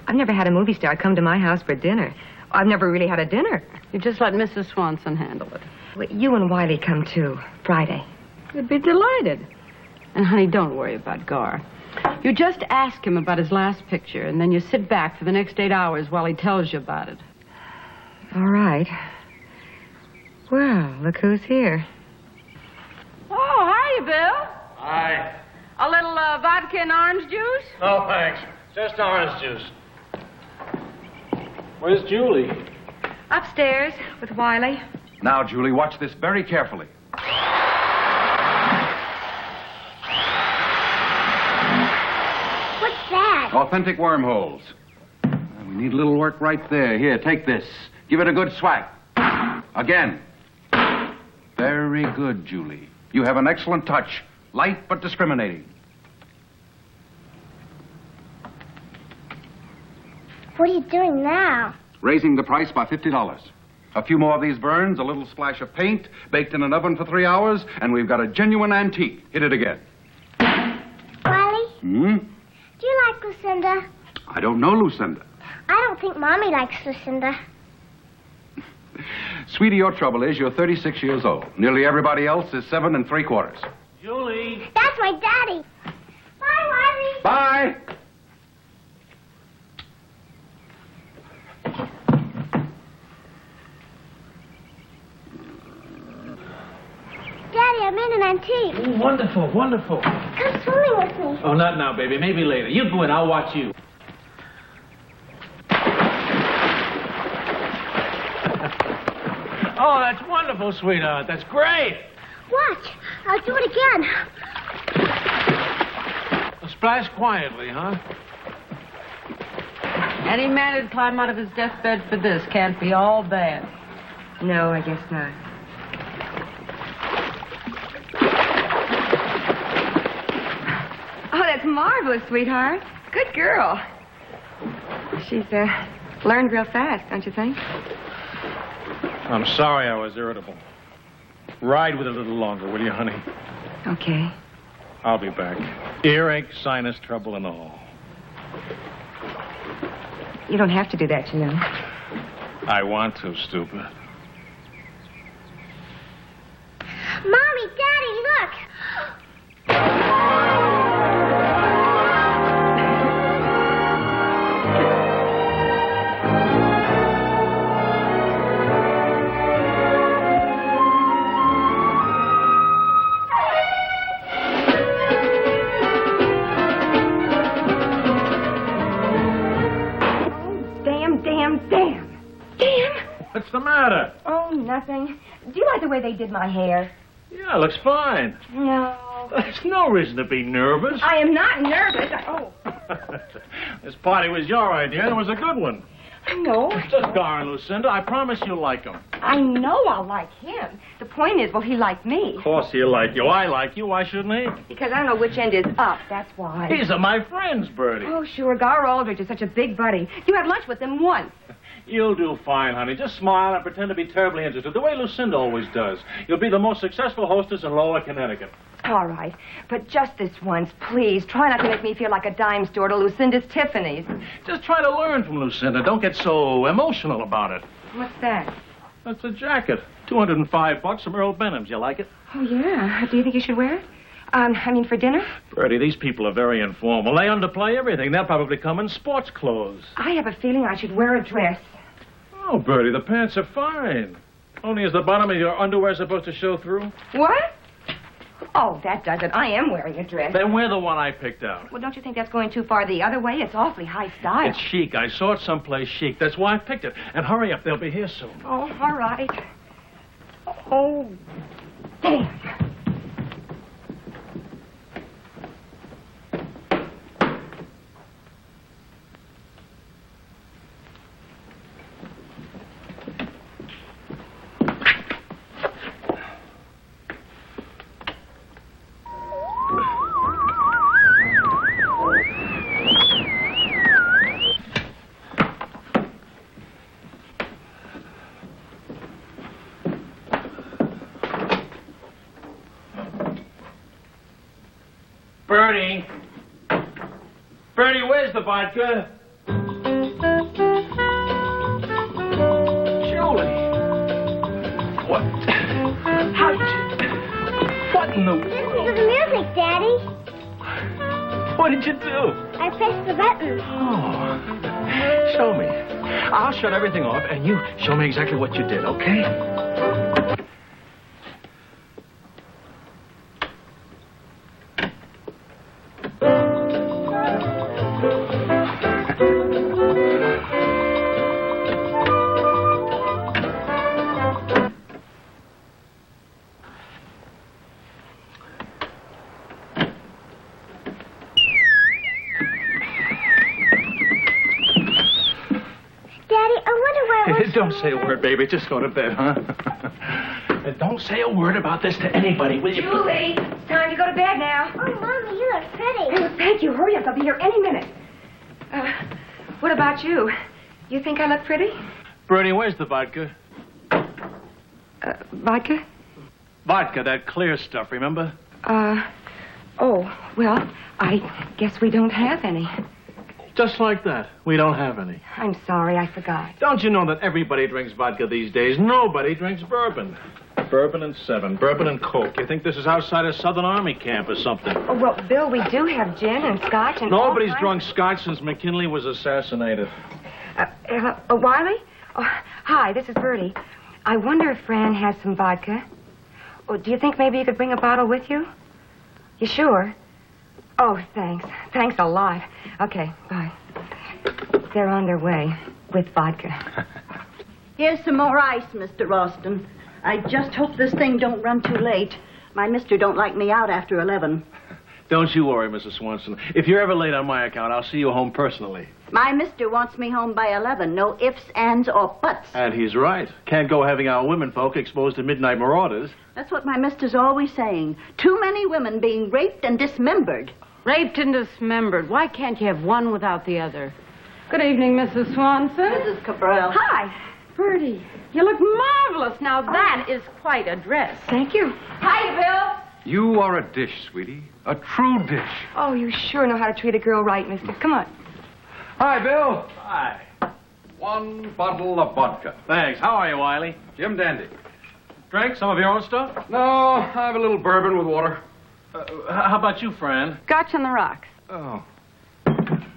I've never had a movie star come to my house for dinner. I've never really had a dinner. You just let Mrs. Swanson handle it. Well, you and Wiley come too, Friday. You'd be delighted. And, honey, don't worry about Gar. You just ask him about his last picture, and then you sit back for the next 8 hours while he tells you about it. All right. Well, look who's here. Oh, hiya, Bill. Hi. A little vodka and orange juice? No, thanks. Just orange juice. Where's Julie? Upstairs with Wiley. Now, Julie, watch this very carefully. What's that? Authentic wormholes. We need a little work right there. Here, take this. Give it a good swack. Again. Very good, Julie. You have an excellent touch. Light but discriminating. What are you doing now? Raising the price by $50. A few more of these burns, a little splash of paint, baked in an oven for 3 hours, and we've got a genuine antique. Hit it again. Wiley? Hmm? Do you like Lucinda? I don't know, Lucinda. I don't think Mommy likes Lucinda. Sweetie, your trouble is you're 36 years old. Nearly everybody else is 7 3/4. Julie. That's my daddy. Bye, Wiley. Bye. Daddy, I'm in an antique. Oh, wonderful, wonderful. Come swimming with me. Oh, not now, baby. Maybe later. You go in. I'll watch you. Oh, that's wonderful, sweetheart. That's great. Watch. I'll do it again. Splash quietly, huh? Any man who'd climb out of his deathbed for this can't be all bad. No, I guess not. Oh, that's marvelous, sweetheart. Good girl. She's, learned real fast, don't you think? I'm sorry I was irritable. Ride with it a little longer, will you, honey? Okay. I'll be back. Earache, sinus trouble, and all. You don't have to do that, you know. I want to, stupid. Mommy, Daddy, look. What's the matter? Oh, nothing. Do you like the way they did my hair? Yeah, it looks fine. No. There's no reason to be nervous. I am not nervous. Oh. This party was your idea, and it was a good one. No. Just Gar and Lucinda. I promise you'll like them. I know I'll like him. The point is, will he like me? Of course he'll like you. I like you. Why shouldn't he? Because I don't know which end is up, that's why. These are my friends, Bertie. Oh, sure. Gar Aldridge is such a big buddy. You had lunch with him once. You'll do fine, honey. Just smile and pretend to be terribly interested, the way Lucinda always does. You'll be the most successful hostess in Lower Connecticut. All right. But just this once, please. Try not to make me feel like a dime store to Lucinda's Tiffany's. Just try to learn from Lucinda. Don't get so emotional about it. What's that? That's a jacket. $205 from Earl Benham's. You like it? Oh, yeah. Do you think you should wear it? For dinner? Bertie, these people are very informal. They underplay everything. They'll probably come in sports clothes. I have a feeling I should wear a dress. Oh, Bertie, the pants are fine. Only is the bottom of your underwear supposed to show through? What? Oh, that does it. I am wearing a dress. Then wear the one I picked out. Well, don't you think that's going too far the other way? It's awfully high style. It's chic. I saw it someplace chic. That's why I picked it. And hurry up. They'll be here soon. Oh, all right. Oh, damn. Bertie! Bertie, where's the vodka? Julie! What? How did you... What in the world? Listen to the music, Daddy. What did you do? I pressed the button. Oh. Show me. I'll shut everything off, and you show me exactly what you did, okay? Don't say a word, baby. Just go to bed, huh? And don't say a word about this to anybody, will you? Julie, it's time to go to bed now. Oh, Mommy, you look pretty. Oh, thank you. Hurry up. I'll be here any minute. What about you? You think I look pretty? Bertie, where's the vodka? Vodka? Vodka, that clear stuff, remember? Oh, well, I guess we don't have any. Just like that. We don't have any. I'm sorry, I forgot. Don't you know that everybody drinks vodka these days? Nobody drinks bourbon. Bourbon and 7, bourbon and Coke. You think this is outside a Southern Army camp or something? Oh, well, Bill, we do have gin and scotch and Nobody's drunk scotch since McKinley was assassinated. Wiley? Oh, hi, this is Bertie. I wonder if Fran has some vodka. Oh, do you think maybe you could bring a bottle with you? You sure? Oh, thanks. Thanks a lot. Okay, bye. They're on their way with vodka. Here's some more ice, Mr. Ralston. I just hope this thing don't run too late. My mister don't like me out after 11. Don't you worry, Mrs. Swanson. If you're ever late on my account, I'll see you home personally. My mister wants me home by 11. No ifs, ands, or buts. And he's right. Can't go having our women folk exposed to midnight marauders. That's what my mister's always saying. Too many women being raped and dismembered. Raped and dismembered. Why can't you have one without the other? Good evening, Mrs. Swanson. Mrs. Cabral. Hi. Bertie, you look marvelous. Now, that is quite a dress. Thank you. Hi, Bill. You are a dish, sweetie. A true dish. Oh, you sure know how to treat a girl right, mister. Come on. Hi, Bill. Hi. 1 bottle of vodka. Thanks. How are you, Wiley? Jim Dandy. Drink some of your own stuff? No, I have a little bourbon with water. How about you, Fran? Scotch on the rocks. Oh.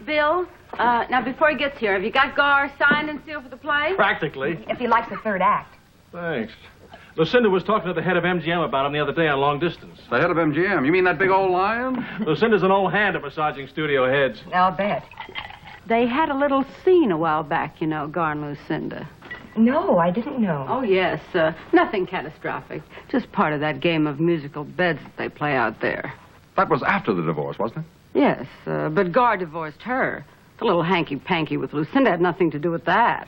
Bill, now before he gets here, have you got Gar signed and sealed for the play? Practically. If he likes the third act. Thanks. Lucinda was talking to the head of MGM about him the other day on long distance. The head of MGM? You mean that big old lion? Lucinda's an old hand at massaging studio heads. I'll bet. They had a little scene a while back, you know, Gar and Lucinda. No, I didn't know. Oh, yes. Nothing catastrophic. Just part of that game of musical beds that they play out there. That was after the divorce, wasn't it? Yes, but Gar divorced her. The little hanky-panky with Lucinda had nothing to do with that.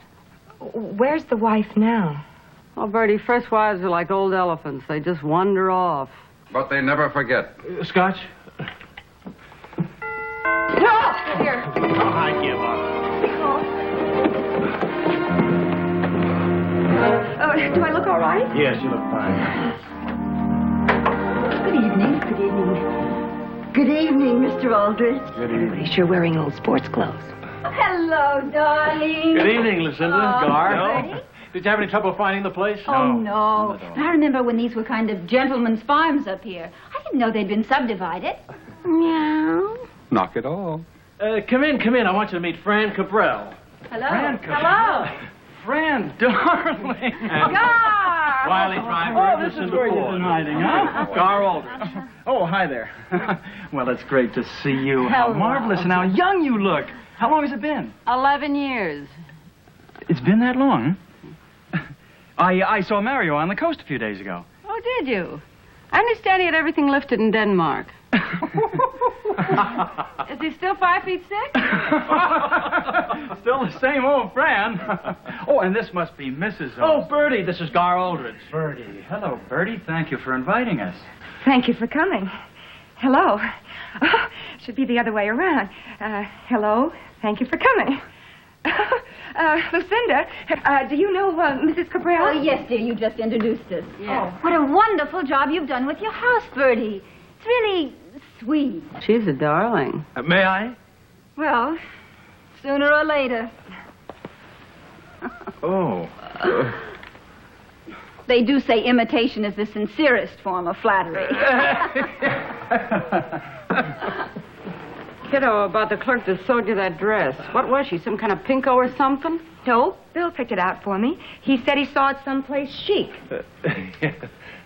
Where's the wife now? Oh, Bertie, first wives are like old elephants. They just wander off. But they never forget. Scotch? No! Here. Oh, I give up. Do I look all right? Yes, you look fine. Good evening. Good evening. Good evening, Mr. Aldrich. Good evening. Everybody's sure wearing old sports clothes. Hello, darling. Good evening, Lucinda. Gar. Ready? Did you have any trouble finding the place? Oh, no. I remember when these were kind of gentlemen's farms up here. I didn't know they'd been subdivided. Meow. Knock it off. Come in. I want you to meet Fran Cabral. Hello. Fran, come Hello. Fran, darling. Gar! Wiley Driver. Oh, this is where you've been hiding, huh? Gar Aldrich. Oh, hi there. Well, it's great to see you. How Hello. marvelous and how young you look. How long has it been? 11 years. It's been that long? I saw Mario on the coast a few days ago. Oh, did you? I understand he had everything lifted in Denmark. Is he still 5'6"? Still the same old Fran. Oh, and this must be Mrs. Oh, Bertie, this is Gar Aldrich. Bertie. Hello, Bertie. Thank you for inviting us. Thank you for coming. Hello. Oh, should be the other way around. Hello. Thank you for coming. Lucinda, do you know Mrs. Cabral? Oh, yes, dear. You just introduced us. Yeah. Oh, what a wonderful job you've done with your house, Bertie. It's really sweet. She's a darling. May I? Well, sooner or later. Oh. They do say imitation is the sincerest form of flattery. Kiddo, about the clerk that sold you that dress. What was she, some kind of pinko or something? No, Bill picked it out for me. He said he saw it someplace chic.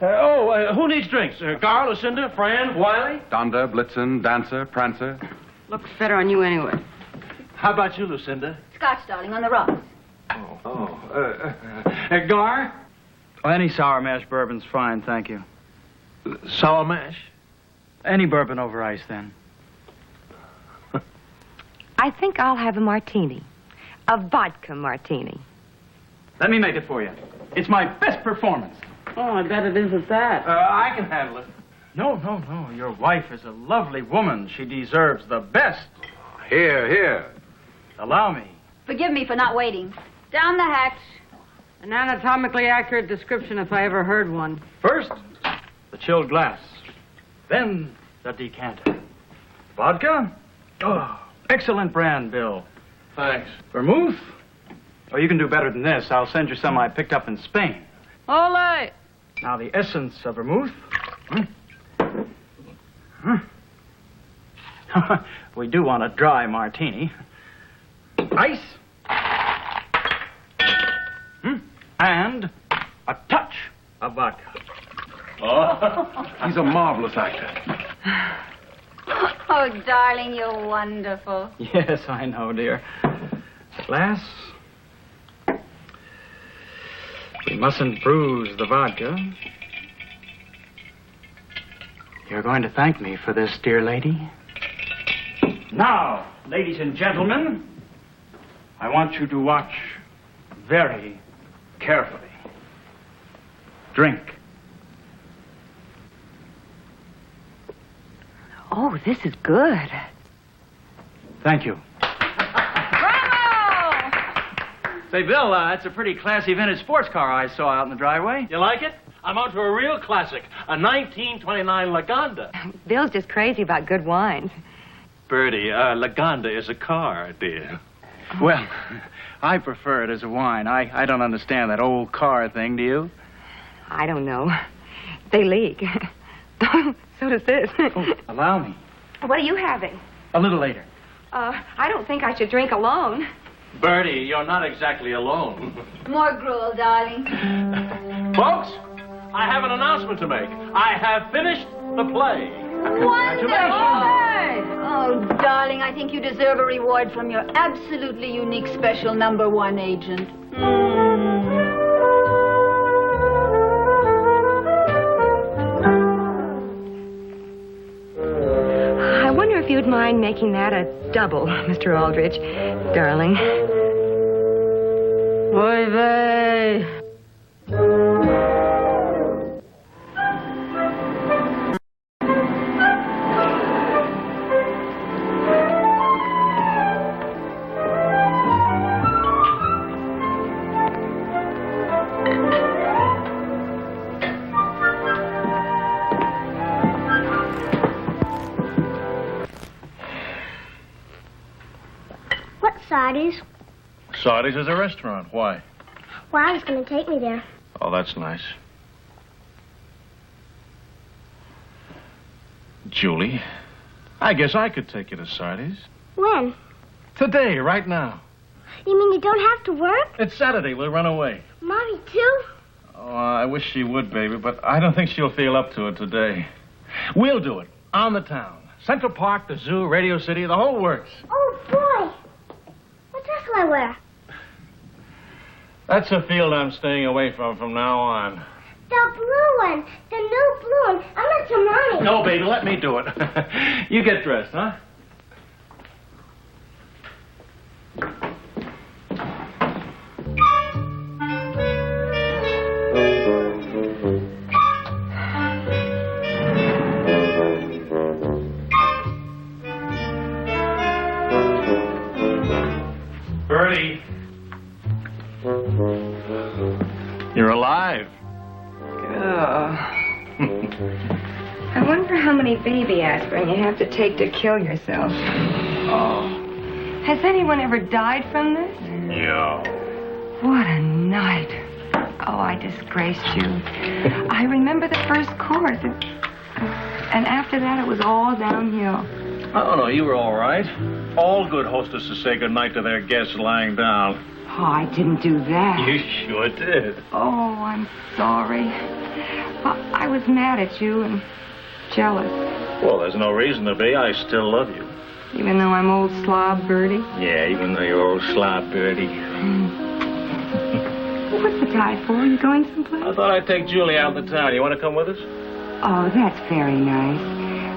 Who needs drinks? Gar, Lucinda, Fran, Wiley? Donder, Blitzen, Dancer, Prancer. Looks better on you anyway. How about you, Lucinda? Scotch, darling, on the rocks. Gar? Oh, any sour mash bourbon's fine, thank you. Sour mash? Any bourbon over ice, then. I think I'll have a martini. A vodka martini. Let me make it for you. It's my best performance. Oh, I bet it is at that. I can handle it. No. Your wife is a lovely woman. She deserves the best. Here. Allow me. Forgive me for not waiting. Down the hatch. An anatomically accurate description if I ever heard one. First, the chilled glass. Then, the decanter. Vodka? Oh, excellent brand, Bill. Thanks. Vermouth? Oh, you can do better than this. I'll send you some I picked up in Spain. Ole! Now, the essence of vermouth. We do want a dry martini. Ice. And a touch of vodka. Oh, he's a marvelous actor. Oh, darling, you're wonderful. Yes, I know, dear. Glass. We mustn't bruise the vodka. You're going to thank me for this, dear lady. Now, ladies and gentlemen, I want you to watch very carefully. Drink. Oh, this is good. Thank you. Bravo! Say, Bill, that's a pretty classy vintage sports car I saw out in the driveway. You like it? I'm onto a real classic, a 1929 Lagonda. Bill's just crazy about good wines. Bertie, Lagonda is a car, dear. Well, I prefer it as a wine. I don't understand that old car thing, do you? I don't know. They leak. So does this. Oh, allow me. What are you having? A little later. I don't think I should drink alone. Bertie, you're not exactly alone. More gruel, darling. Folks, I have an announcement to make. I have finished the play. Wonderful! Oh, darling, I think you deserve a reward from your absolutely unique special #1 agent. I wonder if you'd mind making that a double, Mr. Aldrich, darling. Oy vey. What Sardi's? Sardi's is a restaurant. Why? Well, I was going to take me there. Oh, that's nice. Julie, I guess I could take you to Sardi's. When? Today, right now. You mean you don't have to work? It's Saturday. We'll run away. Mommy, too? Oh, I wish she would, baby, but I don't think she'll feel up to it today. We'll do it. On the town. Central Park, the zoo, Radio City, the whole works. Oh, boy. What dress will I wear? That's a field I'm staying away from now on. The blue one. The new blue one. I'm not your mommy. No, baby, let me do it. You get dressed, huh? Bertie. You're alive. I wonder how many baby aspirin you have to take to kill yourself. Oh. Has anyone ever died from this? No. What a night. Oh, I disgraced you. I remember the first course. And after that, it was all downhill. Oh, no, you were all right. All good hostesses say goodnight to their guests lying down. Oh, I didn't do that. You sure did. Oh, I'm sorry. I was mad at you and jealous. Well, there's no reason to be. I still love you. Even though I'm old slob Bertie? Yeah, even though you're old slob Bertie. What's the tie for? You going someplace? I thought I'd take Julie out in the town. You want to come with us? Oh, that's very nice.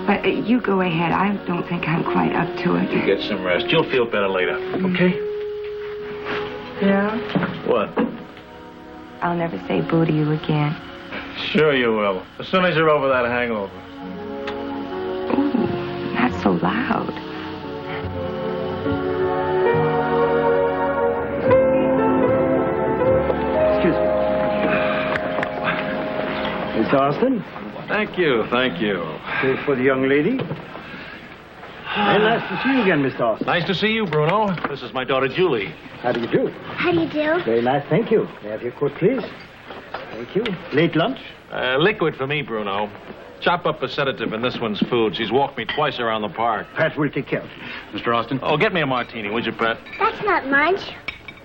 But you go ahead. I don't think I'm quite up to it. You get some rest. You'll feel better later, okay? Yeah? What? I'll never say boo to you again. Sure you will. As soon as you're over that hangover. Ooh, not so loud. Excuse me. Miss Austin? Thank you, thank you. This for the young lady. Very nice to see you again, Mr. Austin. Nice to see you, Bruno. This is my daughter, Julie. How do you do? How do you do? Very nice, thank you. May I have your coat, please? Thank you. Late lunch? Liquid for me, Bruno. Chop up a sedative in this one's food. She's walked me twice around the park. Pat will take care of it. Mr. Austin? Oh, get me a martini, would you, Pat? That's not lunch.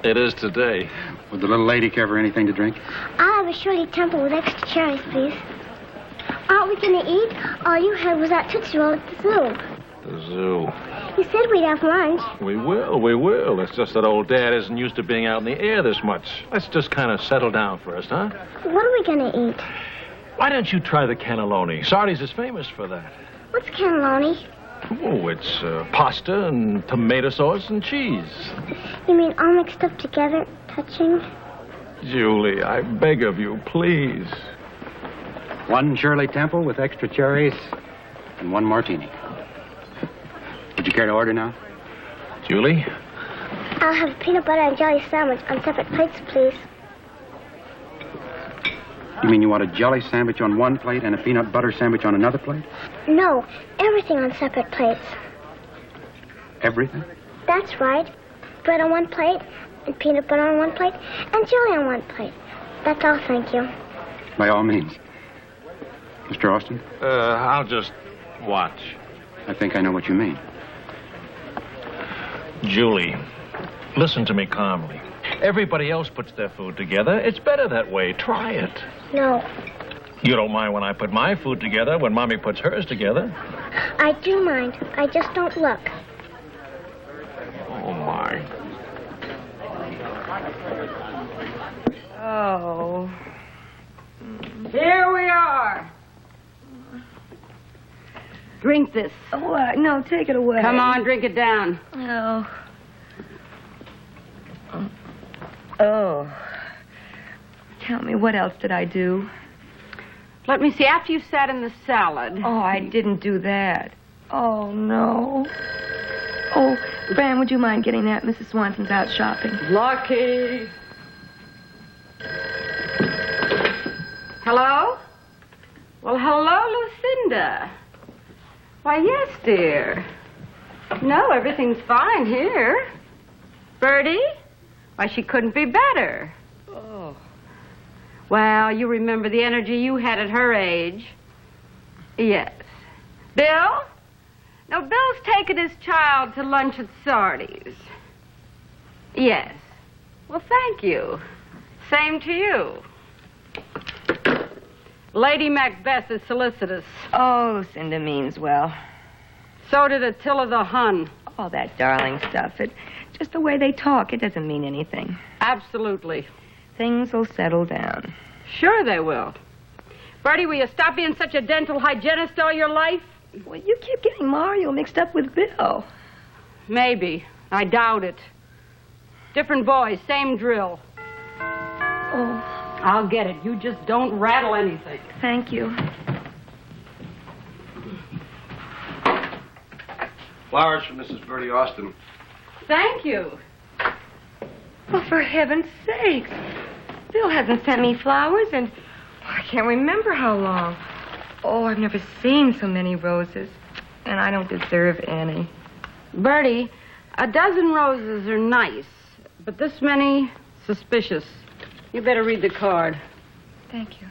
It is today. Would the little lady care for anything to drink? I'll have a Shirley Temple with extra cherries, please. Aren't we going to eat? All you had was that Tootsie Roll at the zoo. The zoo. You said we'd have lunch. We will. It's just that old Dad isn't used to being out in the air this much. Let's just kind of settle down first, huh? What are we going to eat? Why don't you try the cannelloni? Sardi's is famous for that. What's cannelloni? Oh, it's pasta and tomato sauce and cheese. You mean all mixed up together, touching? Julie, I beg of you, please. One Shirley Temple with extra cherries and one martini. Would you care to order now? Julie? I'll have a peanut butter and jelly sandwich on separate plates, please. You mean you want a jelly sandwich on one plate and a peanut butter sandwich on another plate? No, everything on separate plates. Everything? That's right. Bread on one plate, and peanut butter on one plate, and jelly on one plate. That's all, thank you. By all means. Mr. Austin? I'll just watch. I think I know what you mean. Julie, listen to me calmly. Everybody else puts their food together. It's better that way. Try it. No. You don't mind when I put my food together, when Mommy puts hers together? I do mind. I just don't look. Oh, my. Oh. Here we are. Drink this. Oh, no, take it away. Come on, drink it down. Oh. Oh. Tell me, what else did I do? Let me see. After you sat in the salad. Oh, I didn't do that. Oh, no. Oh, Bram, would you mind getting that? Mrs. Swanson's out shopping. Lucky. Hello? Well, hello, Lucinda. Why, yes, dear. No, everything's fine here. Bertie? Why, she couldn't be better. Oh. Well, you remember the energy you had at her age. Yes. Bill? No, Bill's taken his child to lunch at Sardi's. Yes. Well, thank you. Same to you. Lady Macbeth is solicitous. Oh, Lucinda means well. So did Attila the Hun. All that darling stuff. It just the way they talk, it doesn't mean anything. Absolutely. Things will settle down. Sure they will. Bertie, will you stop being such a dental hygienist all your life? Well, you keep getting Mario mixed up with Bill. Maybe. I doubt it. Different boys, same drill. Oh. I'll get it. You just don't rattle anything. Thank you. Flowers for Mrs. Bertie Austin. Thank you. Well, for heaven's sakes. Bill hasn't sent me flowers in, I can't remember how long. Oh, I've never seen so many roses. And I don't deserve any. Bertie, a dozen roses are nice, but this many, suspicious. You better read the card. Thank you.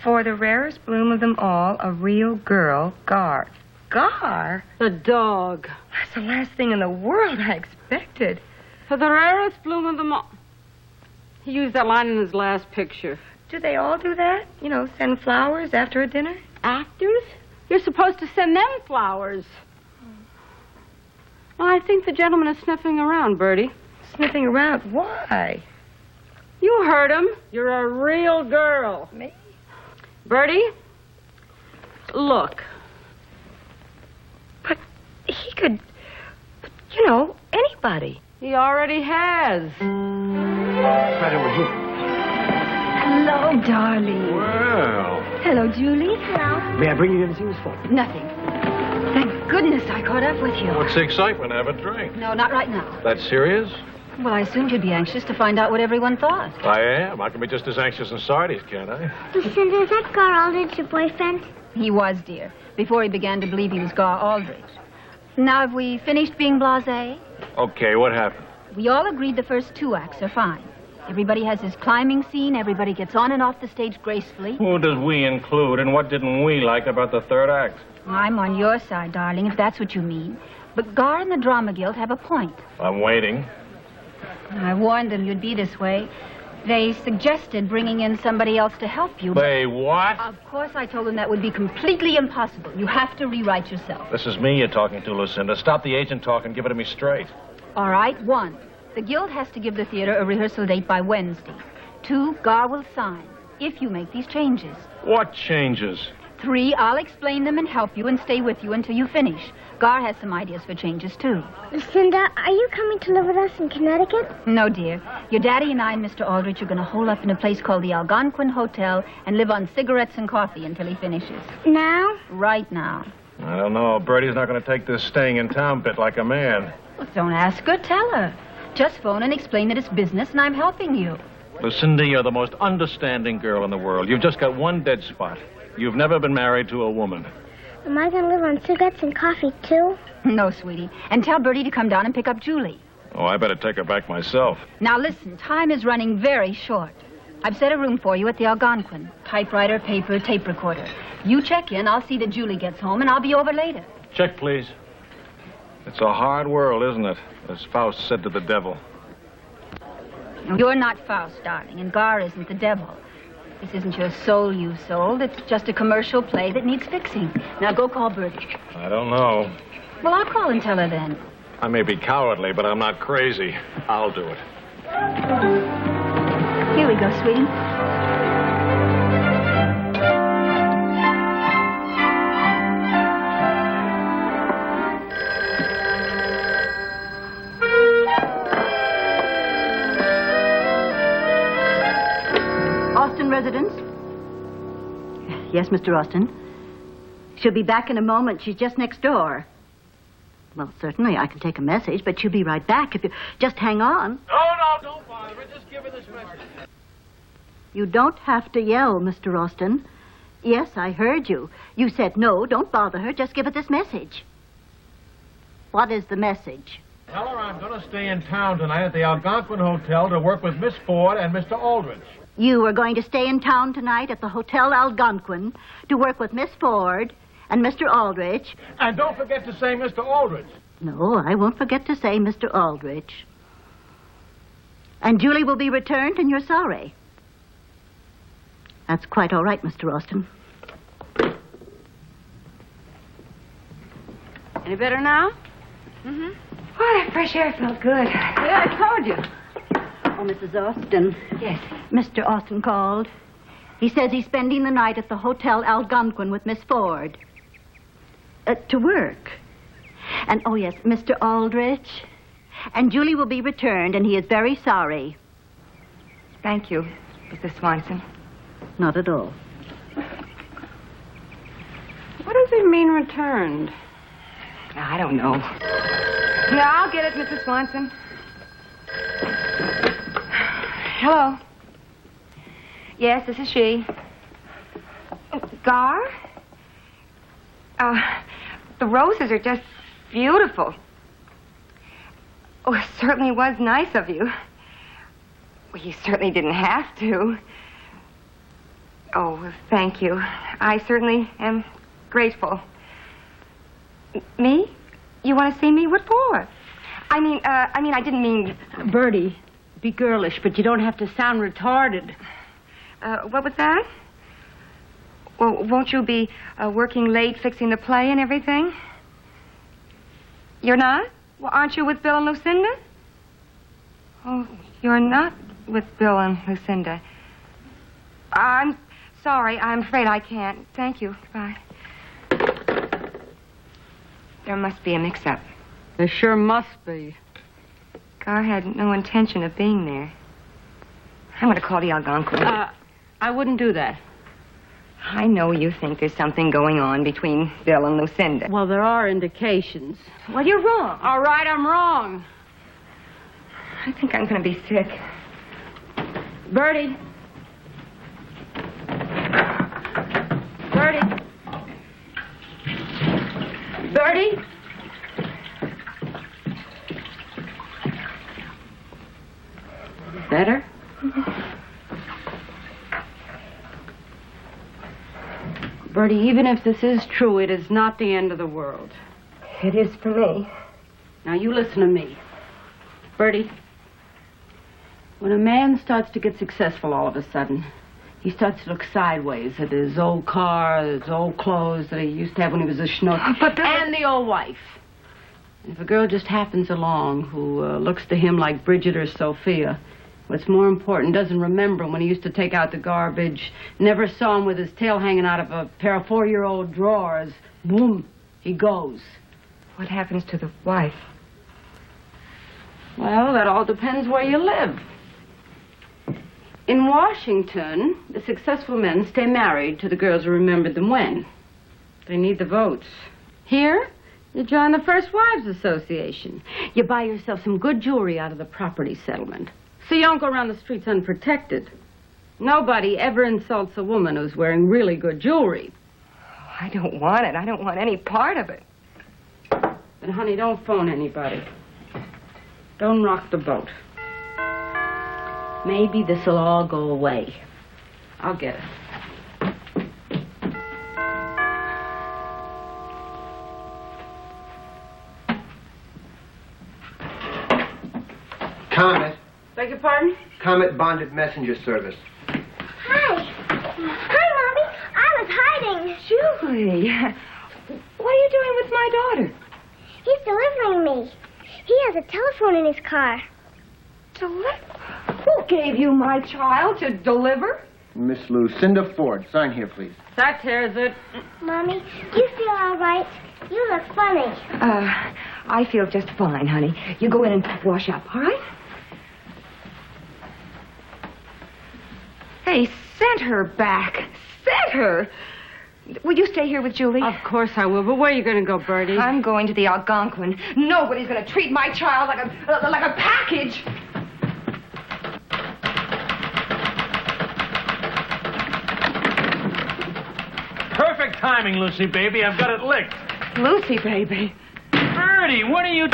For the rarest bloom of them all, a real girl, Gar. Gar? The dog. That's the last thing in the world I expected. For the rarest bloom of them all. He used that line in his last picture. Do they all do that? You know, send flowers after a dinner? Actors? You're supposed to send them flowers. Well, I think the gentleman is sniffing around, Bertie. Sniffing around? Why? You heard him. You're a real girl. Me? Bertie, look. But he could, you know, anybody. He already has. Right over here. Hello, darling. Well. Hello, Julie. Hello. May I bring you anything for? Nothing. Thank goodness I caught up with you. What's the excitement? Have a drink. No, not right now. That's serious? Well, I assumed you'd be anxious to find out what everyone thought. I am. I can be just as anxious in Sardi's, can't I? Lucinda, is that Gar Aldrich your boyfriend? He was, dear, before he began to believe he was Gar Aldrich. Now, have we finished being blasé? Okay, what happened? We all agreed the first 2 acts are fine. Everybody has his climbing scene. Everybody gets on and off the stage gracefully. Who does we include, and what didn't we like about the third act? I'm on your side, darling, if that's what you mean. But Gar and the Drama Guild have a point. I'm waiting. I warned them you'd be this way. They suggested bringing in somebody else to help you. They what? Of course, I told them that would be completely impossible. You have to rewrite yourself. This is me you're talking to, Lucinda. Stop the agent talk and give it to me straight. All right, 1, the Guild has to give the theater a rehearsal date by Wednesday. 2, Gar will sign, if you make these changes. What changes? 3, I'll explain them and help you and stay with you until you finish. Gar has some ideas for changes, too. Lucinda, are you coming to live with us in Connecticut? No, dear. Your daddy and I and Mr. Aldrich are going to hole up in a place called the Algonquin Hotel and live on cigarettes and coffee until he finishes. Now? Right now. I don't know. Bertie's not going to take this staying in town bit like a man. Well, don't ask her, tell her. Just phone and explain that it's business and I'm helping you. Lucinda, you're the most understanding girl in the world. You've just got one dead spot. You've never been married to a woman. Am I going to live on cigarettes and coffee, too? No, sweetie. And tell Bertie to come down and pick up Julie. Oh, I better take her back myself. Now, listen, time is running very short. I've set a room for you at the Algonquin. Typewriter, paper, tape recorder. You check in, I'll see that Julie gets home, and I'll be over later. Check, please. It's a hard world, isn't it? As Faust said to the devil. You're not Faust, darling, and Gar isn't the devil. This isn't your soul you sold. It's just a commercial play that needs fixing. Now go call Bertie. I don't know. Well, I'll call and tell her then. I may be cowardly, but I'm not crazy. I'll do it. Here we go, sweetie. Austin residence? Yes, Mr. Austin. She'll be back in a moment. She's just next door. Well, certainly I can take a message, but she'll be right back if you just hang on. No, don't bother her. Just give her this message. You don't have to yell, Mr. Austin. Yes, I heard you. You said no, don't bother her. Just give her this message. What is the message? Tell her I'm going to stay in town tonight at the Algonquin Hotel to work with Miss Ford and Mr. Aldrich. You are going to stay in town tonight at the Hotel Algonquin to work with Miss Ford and Mr. Aldrich. And don't forget to say Mr. Aldrich. No, I won't forget to say Mr. Aldrich. And Julie will be returned, and you're sorry. That's quite all right, Mr. Austin. Any better now? Mm-hmm. Oh, that fresh air felt good. Yeah, I told you. Oh, Mrs. Austin. Yes. Mr. Austin called. He says he's spending the night at the Hotel Algonquin with Miss Ford. To work. And, oh, yes, Mr. Aldrich. And Julie will be returned, and he is very sorry. Thank you, Mrs. Swanson. Not at all. What does he mean returned? I don't know. Yeah, I'll get it, Mrs. Swanson. Hello. Yes, this is she. Gar? The roses are just beautiful. Oh, it certainly was nice of you. Well, you certainly didn't have to. Oh, thank you. I certainly am grateful. Me? You want to see me? What for? I mean, I didn't mean... Bertie, be girlish, but you don't have to sound retarded. What was that? Well, won't you be working late fixing the play and everything? You're not? Well, aren't you with Bill and Lucinda? Oh, you're not with Bill and Lucinda. I'm sorry. I'm afraid I can't. Thank you. Goodbye. There must be a mix-up. There sure must be. Gar had no intention of being there. I'm going to call the Algonquin. I wouldn't do that. I know you think there's something going on between Bill and Lucinda. Well, there are indications. Well, you're wrong. All right, I'm wrong. I think I'm going to be sick. Bertie. Bertie. Bertie? Better? Bertie, even if this is true, it is not the end of the world. It is for me. Now, you listen to me. Bertie, when a man starts to get successful all of a sudden, he starts to look sideways at his old car, his old clothes that he used to have when he was a schnook, and the old wife. And if a girl just happens along who looks to him like Bridget or Sophia, what's more important, doesn't remember him when he used to take out the garbage, never saw him with his tail hanging out of a pair of 4-year-old drawers, boom, he goes. What happens to the wife? Well, that all depends where you live. In Washington, the successful men stay married to the girls who remembered them when. They need the votes. Here, you join the First Wives Association. You buy yourself some good jewelry out of the property settlement, so you don't go around the streets unprotected. Nobody ever insults a woman who's wearing really good jewelry. I don't want it. I don't want any part of it. Then, honey, don't phone anybody. Don't rock the boat. Maybe this'll all go away. I'll get it. Comet. Beg your pardon? Comet Bonded Messenger Service. Hi. Hi, Mommy. I was hiding. Julie, what are you doing with my daughter? He's delivering me. He has a telephone in his car. Who gave you my child to deliver? Miss Lucinda Ford. Sign here, please. That tears it. Mommy, you feel all right? You look funny. I feel just fine, honey. You go in and wash up, all right? Hey, send her back. Send her. Will you stay here with Julie? Of course I will, but where are you going to go, Bertie? I'm going to the Algonquin. Nobody's going to treat my child like a package. Perfect timing, Lucy, baby. I've got it licked. Lucy, baby. Bertie, what are you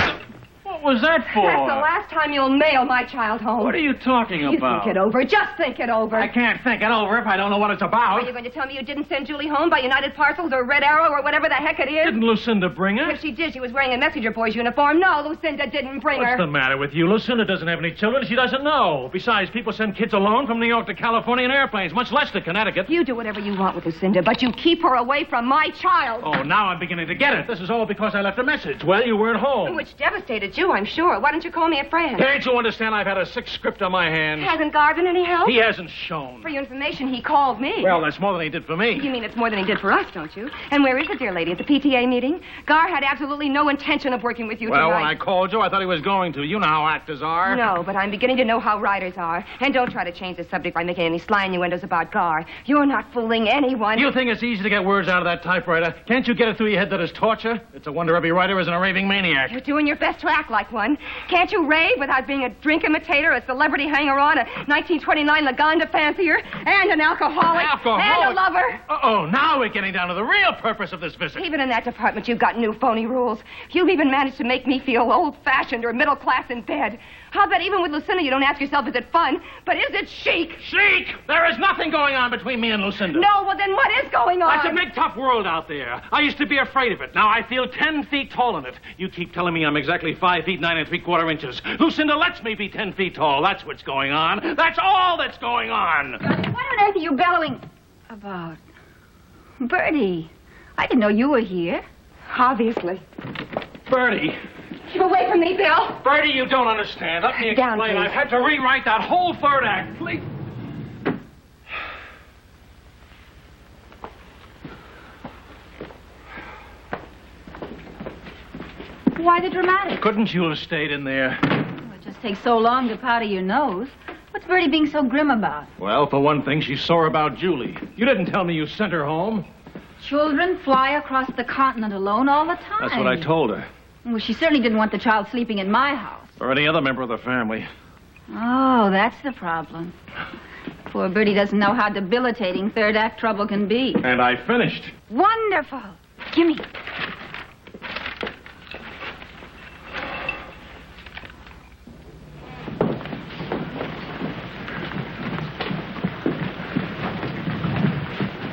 was that for? That's the last time you'll mail my child home. What are you talking You about? think it over. Just think it over. I can't think it over if I don't know what it's about. Are you going to tell me you didn't send Julie home by United Parcels or Red Arrow or whatever the heck it is? Didn't Lucinda bring her? If she did, she was wearing a messenger boy's uniform. No, Lucinda didn't bring her. What's the matter with you? Lucinda doesn't have any children. She doesn't know. Besides, people send kids alone from New York to California in airplanes, much less to Connecticut. You do whatever you want with Lucinda, but you keep her away from my child. Oh, now I'm beginning to get it. This is all because I left a message. Well, you weren't home. Which devastated you, I'm sure. Why don't you call me a friend? Can't you understand I've had a sick script on my hands? Hasn't Gar been any help? He hasn't shown. For your information, he called me. Well, that's more than he did for me. You mean it's more than he did for us, don't you? And where is the dear lady? At the PTA meeting? Gar had absolutely no intention of working with you Well, tonight. when I called you, I thought he was going to. You know how actors are. No, but I'm beginning to know how writers are. And don't try to change the subject by making any sly innuendos about Gar. You're not fooling anyone. You think it's easy to get words out of that typewriter? Can't you get it through your head that it's torture? It's a wonder every writer isn't a raving maniac. You're doing your best to act like one. Can't you rave without being a drink imitator, a celebrity hanger-on, a 1929 Lagonda fancier, and an alcoholic, and a lover? Uh-oh, now we're getting down to the real purpose of this visit. Even in that department, you've got new phony rules. You've even managed to make me feel old-fashioned or middle-class in bed. How about even with Lucinda, you don't ask yourself, is it fun, but is it chic? Chic? There is nothing going on between me and Lucinda. No, well, then what is going on? That's a big, tough world out there. I used to be afraid of it. Now I feel 10 feet tall in it. You keep telling me I'm exactly 5 feet 9 3/4 inches. Lucinda lets me be 10 feet tall. That's what's going on. That's all that's going on. What on earth are you bellowing about? Bertie, I didn't know you were here. Obviously. Bertie. Keep away from me, Bill. Bertie, you don't understand. Let me Down, explain. please. I've had to rewrite that whole third act. Please. Why the dramatic? Couldn't you have stayed in there? It just takes so long to powder your nose. What's Bertie being so grim about? Well, for one thing, she's sore about Julie. You didn't tell me you sent her home. Children fly across the continent alone all the time. That's what I told her. Well, she certainly didn't want the child sleeping in my house. Or any other member of the family. Oh, that's the problem. Poor Bertie doesn't know how debilitating third act trouble can be. And I finished. Wonderful. Gimme.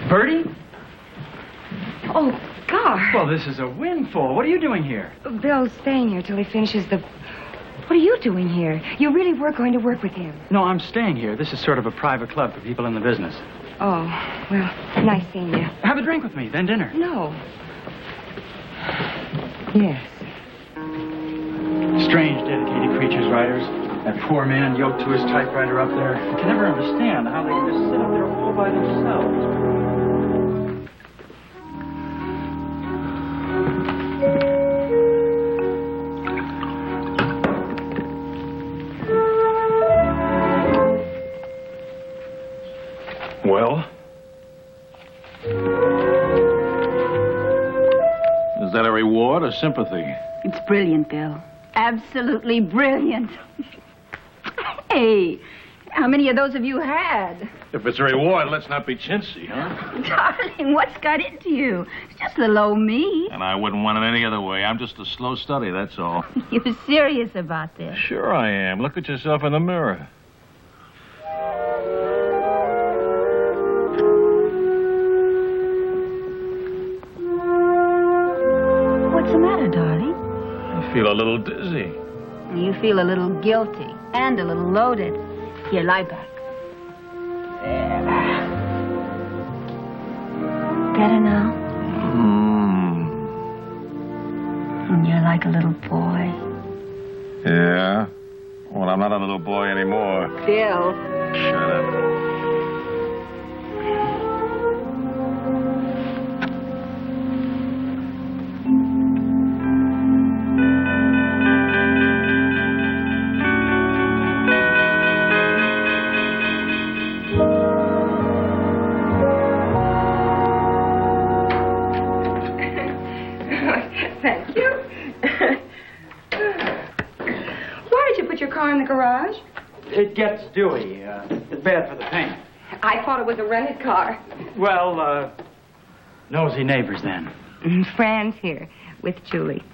Bertie? Oh, Gar. Well, this is a windfall. What are you doing here? Bill's staying here till he finishes the... What are you doing here? You really were going to work with him. No, I'm staying here. This is sort of a private club for people in the business. Oh, well, nice seeing you. Have a drink with me, then dinner. No. Yes. Strange, dedicated creatures, writers. That poor man yoked to his typewriter up there. I can never understand how they can just sit up there all by themselves. Well? Is that a reward or sympathy? It's brilliant, Bill. Absolutely brilliant. Hey, how many of those have you had? If it's a reward, let's not be chintzy, huh? Darling, what's got into you? It's just little old me. And I wouldn't want it any other way. I'm just a slow study, that's all. You're serious about this? Sure I am. Look at yourself in the mirror. What's the matter, darling? I feel a little dizzy. You feel a little guilty and a little loaded. Here, lie back. Better now? And you're like a little boy. Yeah? Well, I'm not a little boy anymore. Bill. Shut up. Thank you. Why did you put your car in the garage? It gets dewy. It's bad for the paint. I thought it was a rented car. Well, nosy neighbors then. Fran's here with Julie.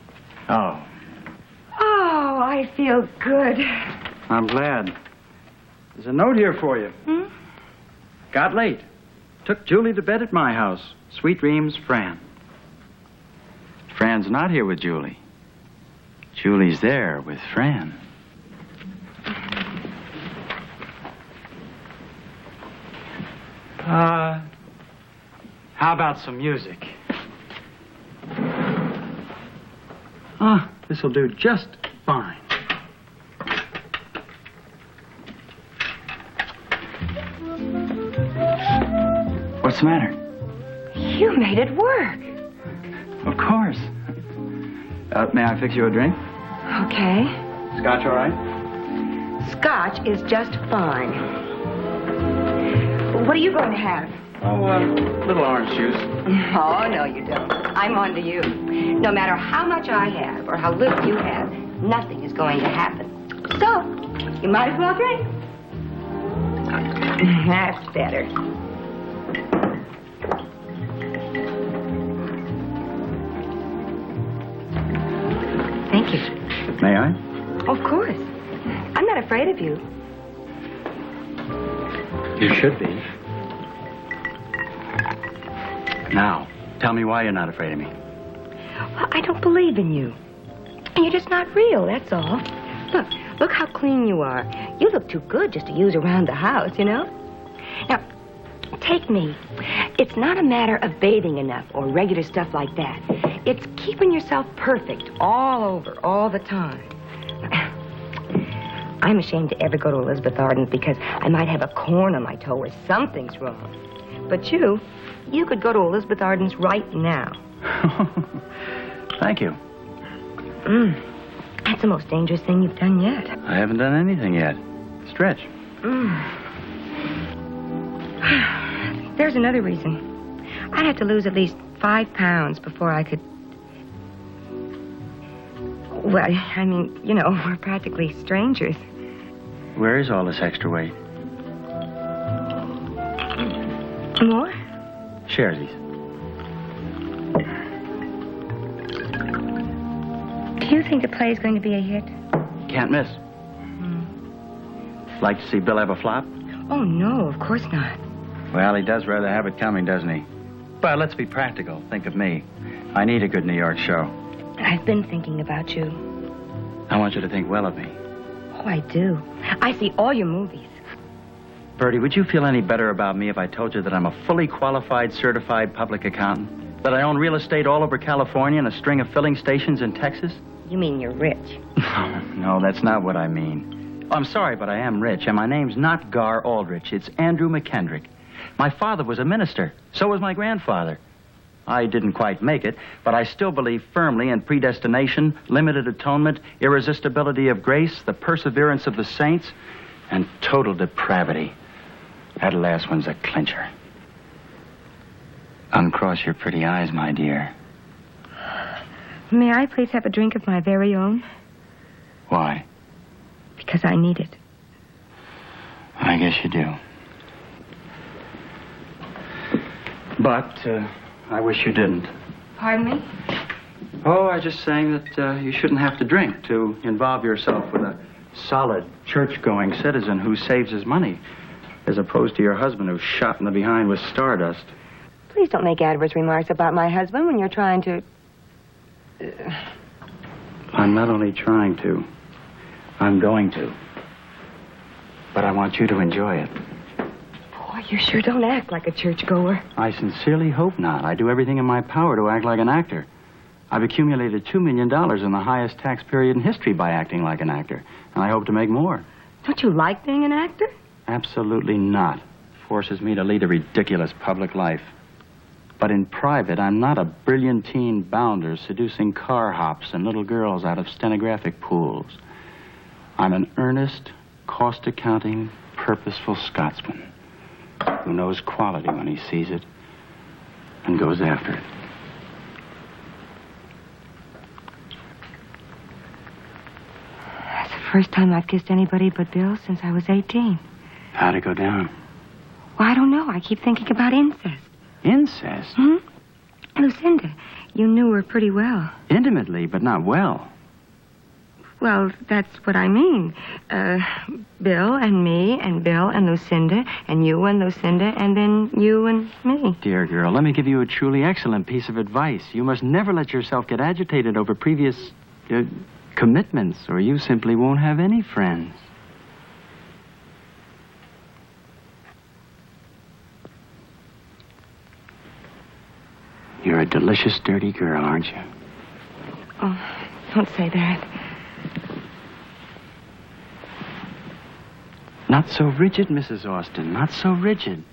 Oh. Oh, Oh, I feel good. I'm glad. There's a note here for you. Got late. Took Julie to bed at my house. Sweet dreams, Fran. Fran's not here with Julie. Julie's there with Fran. How about some music? This'll do just fine. What's the matter? You made it work. Of course. May I fix you a drink? Okay. Scotch all right? Scotch is just fine. What are you going to have? Oh, little orange juice. Oh, no, you don't. I'm on to you. No matter how much I have or how little you have, nothing is going to happen. So, you might as well drink. That's better. Thank you. May I? Of course. I'm not afraid of you. You should be. Now, tell me why you're not afraid of me. Well, I don't believe in you. And you're just not real, that's all. Look how clean you are. You look too good just to use around the house, you know? Now, take me. It's not a matter of bathing enough or regular stuff like that. It's keeping yourself perfect all over, all the time. I'm ashamed to ever go to Elizabeth Arden's because I might have a corn on my toe or something's wrong. But you could go to Elizabeth Arden's right now. Thank you. That's the most dangerous thing you've done yet. I haven't done anything yet. Stretch. There's another reason. I had to lose at least 5 pounds before I could... Well, I mean, you know, we're practically strangers. Where is all this extra weight? More? Sharesies. Do you think the play is going to be a hit? Can't miss. Like to see Bill have a flop? Oh, no, of course not. Well, he does rather have it coming, doesn't he? But let's be practical. Think of me. I need a good New York show. I've been thinking about you. I want you to think well of me. Oh, I do. I see all your movies. Bertie, would you feel any better about me if I told you that I'm a fully qualified, certified public accountant? That I own real estate all over California and a string of filling stations in Texas? You mean you're rich? No, that's not what I mean. I'm sorry, but I am rich, and my name's not Gar Aldrich. It's Andrew McKendrick. My father was a minister. So was my grandfather. I didn't quite make it, but I still believe firmly in predestination, limited atonement, irresistibility of grace, the perseverance of the saints, and total depravity. That last one's a clincher. Uncross your pretty eyes, my dear. May I please have a drink of my very own? Why? Because I need it. I guess you do. But, I wish you didn't. Pardon me? Oh, I was just saying that you shouldn't have to drink to involve yourself with a solid, church-going citizen who saves his money, as opposed to your husband who's shot in the behind with stardust. Please don't make adverse remarks about my husband when you're trying to... I'm not only trying to, I'm going to. But I want you to enjoy it. Boy, you sure don't act like a churchgoer. I sincerely hope not. I do everything in my power to act like an actor. I've accumulated $2 million in the highest tax period in history by acting like an actor, and I hope to make more. Don't you like being an actor? Absolutely not. Forces me to lead a ridiculous public life. But in private, I'm not a brilliantine bounder seducing car hops and little girls out of stenographic pools. I'm an earnest, cost-accounting, purposeful Scotsman who knows quality when he sees it and goes after it. That's the first time I've kissed anybody but Bill since I was 18. How'd it go down? Well, I don't know. I keep thinking about incest. Incest? Lucinda, you knew her pretty well. Intimately, but not well. Well, that's what I mean. Bill and me and Bill and Lucinda and you and Lucinda and then you and me. Dear girl, let me give you a truly excellent piece of advice. You must never let yourself get agitated over previous commitments, or you simply won't have any friends. You're a delicious, dirty girl, aren't you? Oh, don't say that. Not so rigid, Mrs. Austin. Not so rigid.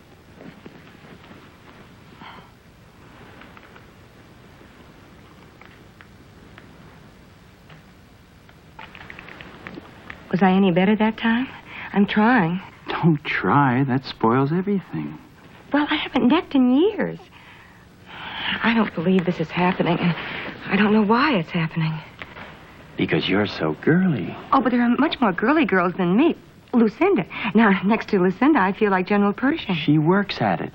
Was I any better that time? I'm trying. Don't try. That spoils everything. Well, I haven't necked in years. I don't believe this is happening, and I don't know why it's happening. Because you're so girly. Oh, but there are much more girly girls than me. Lucinda. Now, next to Lucinda, I feel like General Pershing. She works at it.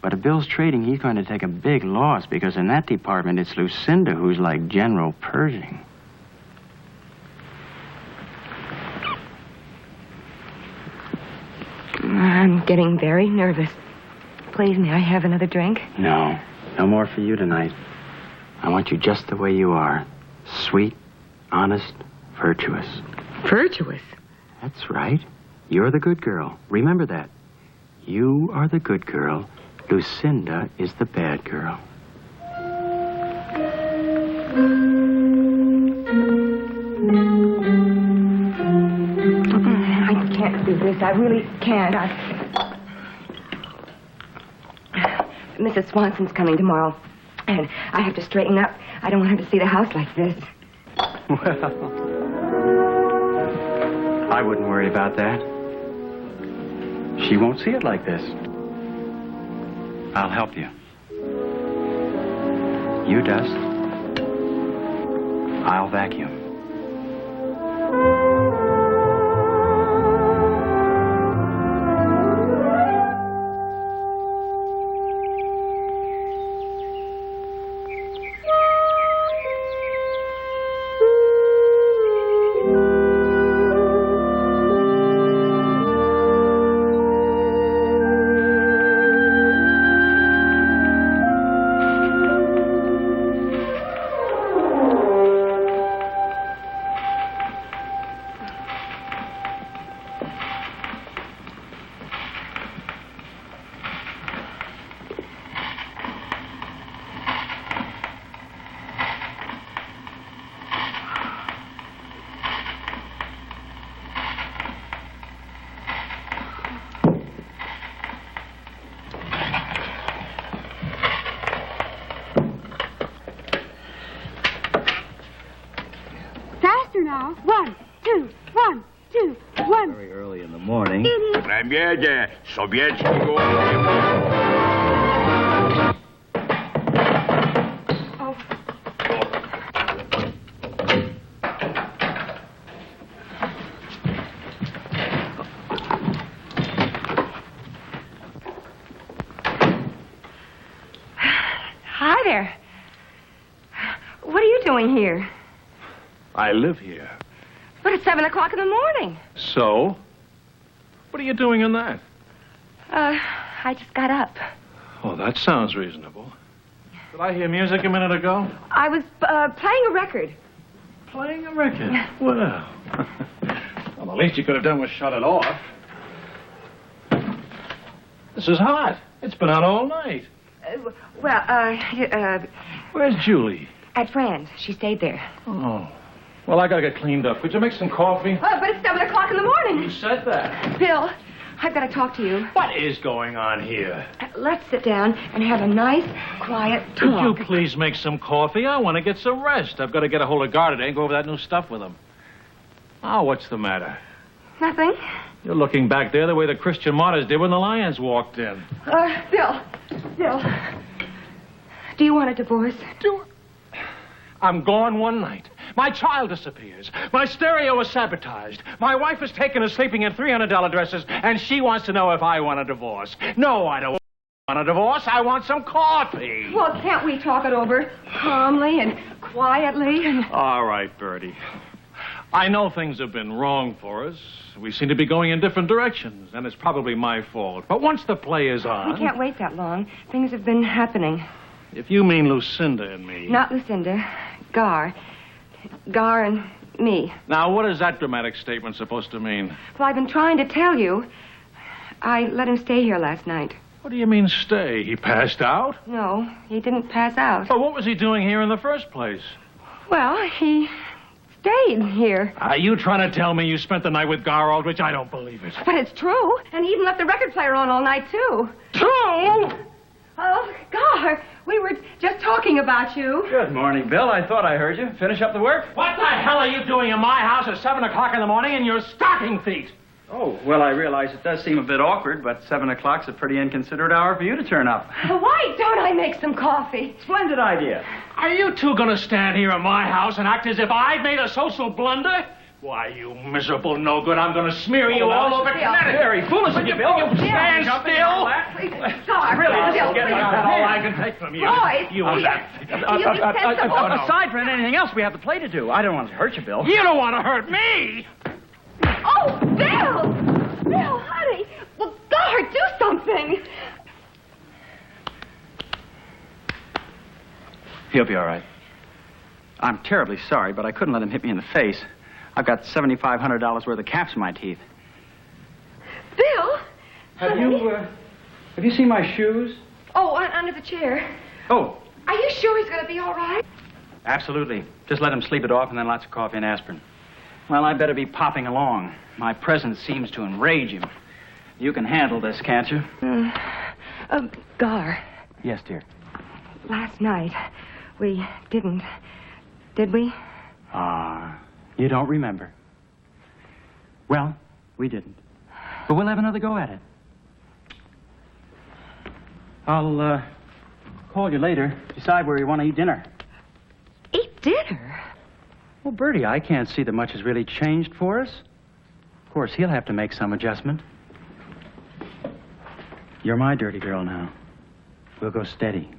But if Bill's trading, he's going to take a big loss, because in that department, it's Lucinda who's like General Pershing. I'm getting very nervous. Please, may I have another drink? No. No more for you tonight. I want you just the way you are. Sweet, honest, virtuous. Virtuous? That's right. You're the good girl. Remember that. You are the good girl. Lucinda is the bad girl. I can't do this. I really can't. Mrs. Swanson's coming tomorrow, and I have to straighten up. I don't want her to see the house like this. Well, I wouldn't worry about that. She won't see it like this. I'll help you. You dust. I'll vacuum. Now, 1, 2, 1, 2, 1. Very early in the morning. Премьере советского... Hi there. What are you doing here? I live here. But it's 7 o'clock in the morning. So? What are you doing in that? I just got up. Oh, that sounds reasonable. Did I hear music a minute ago? I was playing a record. Playing a record? Well, the least you could have done was shut it off. This is hot. It's been out all night. Where's Julie? At Fran's. She stayed there. Oh. Well, I gotta get cleaned up. Could you make some coffee? Oh, but it's 7 o'clock in the morning. You said that. Bill, I've got to talk to you. What is going on here? Let's sit down and have a nice, quiet talk. Could you please make some coffee? I want to get some rest. I've got to get a hold of Gar today and go over that new stuff with him. Oh, what's the matter? Nothing. You're looking back there the way the Christian martyrs did when the lions walked in. Bill. Do you want a divorce? I'm gone one night. My child disappears. My stereo was sabotaged. My wife is taken as sleeping in $300 dresses, and she wants to know if I want a divorce. No, I don't want a divorce. I want some coffee. Well, can't we talk it over calmly and quietly? All right, Bertie. I know things have been wrong for us. We seem to be going in different directions, and it's probably my fault. But once the play is on... We can't wait that long. Things have been happening. If you mean Lucinda and me... Not Lucinda. Gar. Gar and me. Now, what is that dramatic statement supposed to mean? Well, I've been trying to tell you. I let him stay here last night. What do you mean, stay? He passed out? No, he didn't pass out. Well, what was he doing here in the first place? Well, he stayed here. Are you trying to tell me you spent the night with Gar Aldrich? I don't believe it. But it's true. And he even left the record player on all night, too. True? Oh, Gar, we were just talking about you. Good morning, Bill. I thought I heard you. Finish up the work? What the hell are you doing in my house at 7 o'clock in the morning in your stocking feet? Oh, well, I realize it does seem a bit awkward, but 7 o'clock's a pretty inconsiderate hour for you to turn up. Why don't I make some coffee? Splendid idea. Are you two going to stand here in my house and act as if I've made a social blunder? Why, you miserable no-good, I'm going to smear you all over Connecticut. Very foolish of you, Bill. You stand still. Gar, Really, Bill, get all I can take from you. Roy, You you sensible. Aside from anything else, we have the play to do. I don't want to hurt you, Bill. You don't want to hurt me. Oh, Bill! Bill, honey! Well, Gar, do something! He'll be all right. I'm terribly sorry, but I couldn't let him hit me in the face. I've got $7,500 worth of caps in my teeth. Bill! Have you seen my shoes? Oh, under the chair. Oh, Are you sure he's going to be all right? absolutely. Just let him sleep it off and then lots of coffee and aspirin. Well, I better be popping along. My presence seems to enrage him. You can handle this, can't you? Gar, Yes, dear. last night we didn't, did we? You don't remember. Well, we didn't. But we'll have another go at it. I'll, call you later. Decide where you want to eat dinner. Eat dinner? Well, Bertie, I can't see that much has really changed for us. Of course, he'll have to make some adjustment. You're my dirty girl now. We'll go steady.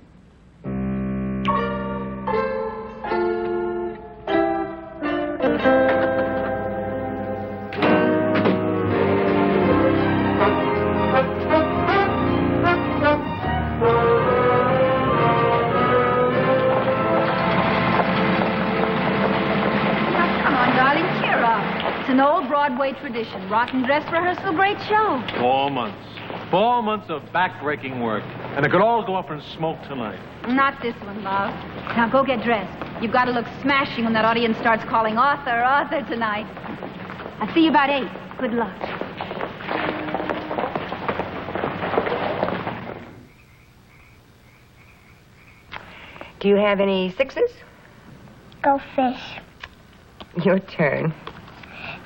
Broadway tradition. Rotten dress rehearsal, great show. 4 months. 4 months of back-breaking work. And it could all go up in smoke tonight. Not this one, love. Now go get dressed. You've got to look smashing when that audience starts calling Arthur, Arthur tonight. I'll see you about 8. Good luck. Do you have any 6s? Go fish. Your turn.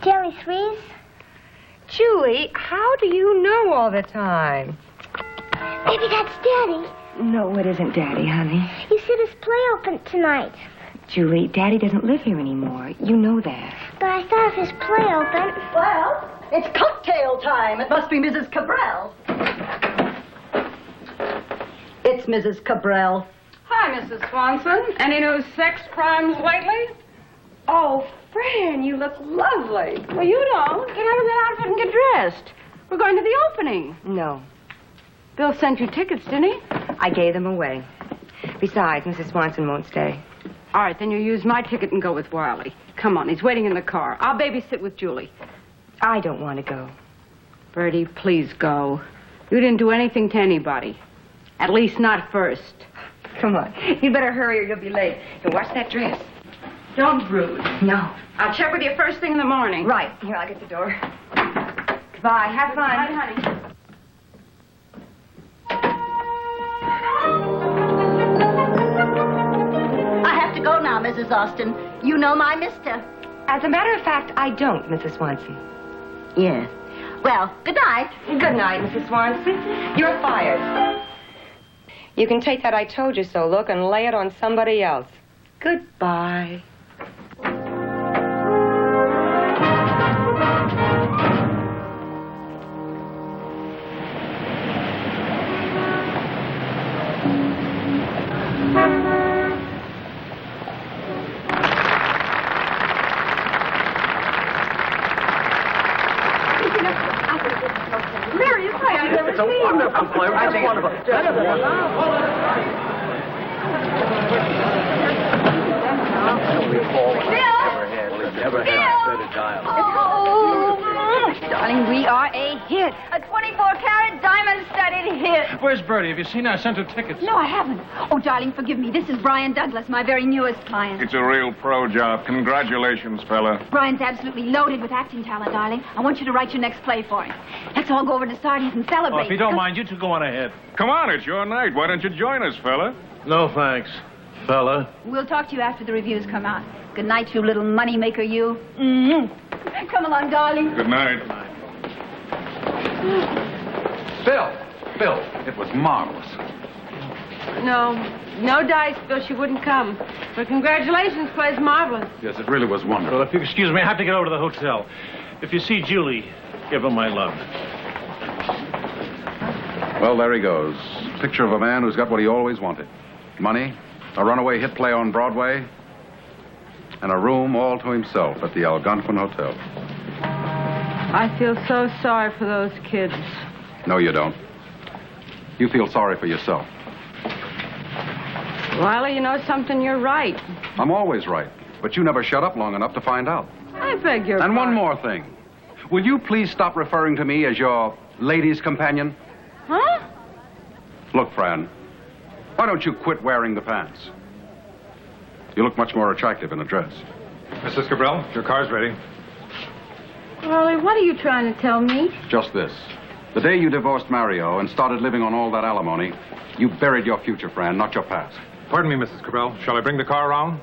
Jerry 3s? Julie, how do you know all the time? Maybe that's Daddy. No, it isn't Daddy, honey. He said his play opened tonight. Julie, Daddy doesn't live here anymore. You know that. But I thought if his play opened... Well, it's cocktail time. It must be Mrs. Cabral. It's Mrs. Cabral. Hi, Mrs. Swanson. Any new sex crimes lately? Oh, Fran, you look lovely. Well, you don't. Get out of that outfit and get dressed. We're going to the opening. No. Bill sent you tickets, didn't he? I gave them away. Besides, Mrs. Swanson won't stay. All right, then you use my ticket and go with Wiley. Come on, he's waiting in the car. I'll babysit with Julie. I don't want to go. Bertie, please go. You didn't do anything to anybody. At least not first. Come on. You better hurry or you'll be late. And watch that dress. Don't brood. No. I'll check with you first thing in the morning. Right. Here, I'll get the door. Goodbye. Have fun. Bye, honey. I have to go now, Mrs. Austin. You know my mister. As a matter of fact, I don't, Mrs. Swanson. Yes. Well, good night. Good night, Mrs. Swanson. You're fired. You can take that I told you so look and lay it on somebody else. Goodbye. It's a wonderful play. It's wonderful. Darling, we are a hit. A 24-carat diamond-studded hit. Where's Bertie? Have you seen our center tickets? No, I haven't. Oh, darling, forgive me. This is Brian Douglas, my very newest client. It's a real pro job. Congratulations, fella. Brian's absolutely loaded with acting talent, darling. I want you to write your next play for him. Let's all go over to Sardi's and celebrate. Oh, if you don't mind, you two go on ahead. Come on, it's your night. Why don't you join us, fella? No, thanks, fella. We'll talk to you after the reviews come out. Good night, you little moneymaker, you. Mm-hmm. Come along, darling. Good night. Bill, it was marvelous. No dice, Bill. She wouldn't come. But congratulations, play's marvelous. Yes, it really was wonderful. Well, if you excuse me, I have to get over to the hotel. If you see Julie, give her my love. Well, there he goes. Picture of a man who's got what he always wanted. Money, a runaway hit play on Broadway, and a room all to himself at the Algonquin Hotel. I feel so sorry for those kids. No, you don't. You feel sorry for yourself. Riley, you know something? You're right. I'm always right, but you never shut up long enough to find out. I beg your And pardon. one more thing. Will you please stop referring to me as your lady's companion? Huh? Look, Fran, why don't you quit wearing the pants? You look much more attractive in a dress. Mrs. Cabral, your car's ready. Riley, what are you trying to tell me? Just this. The day you divorced Mario and started living on all that alimony, you buried your future, Fran, not your past. Pardon me, Mrs. Cabral. Shall I bring the car around?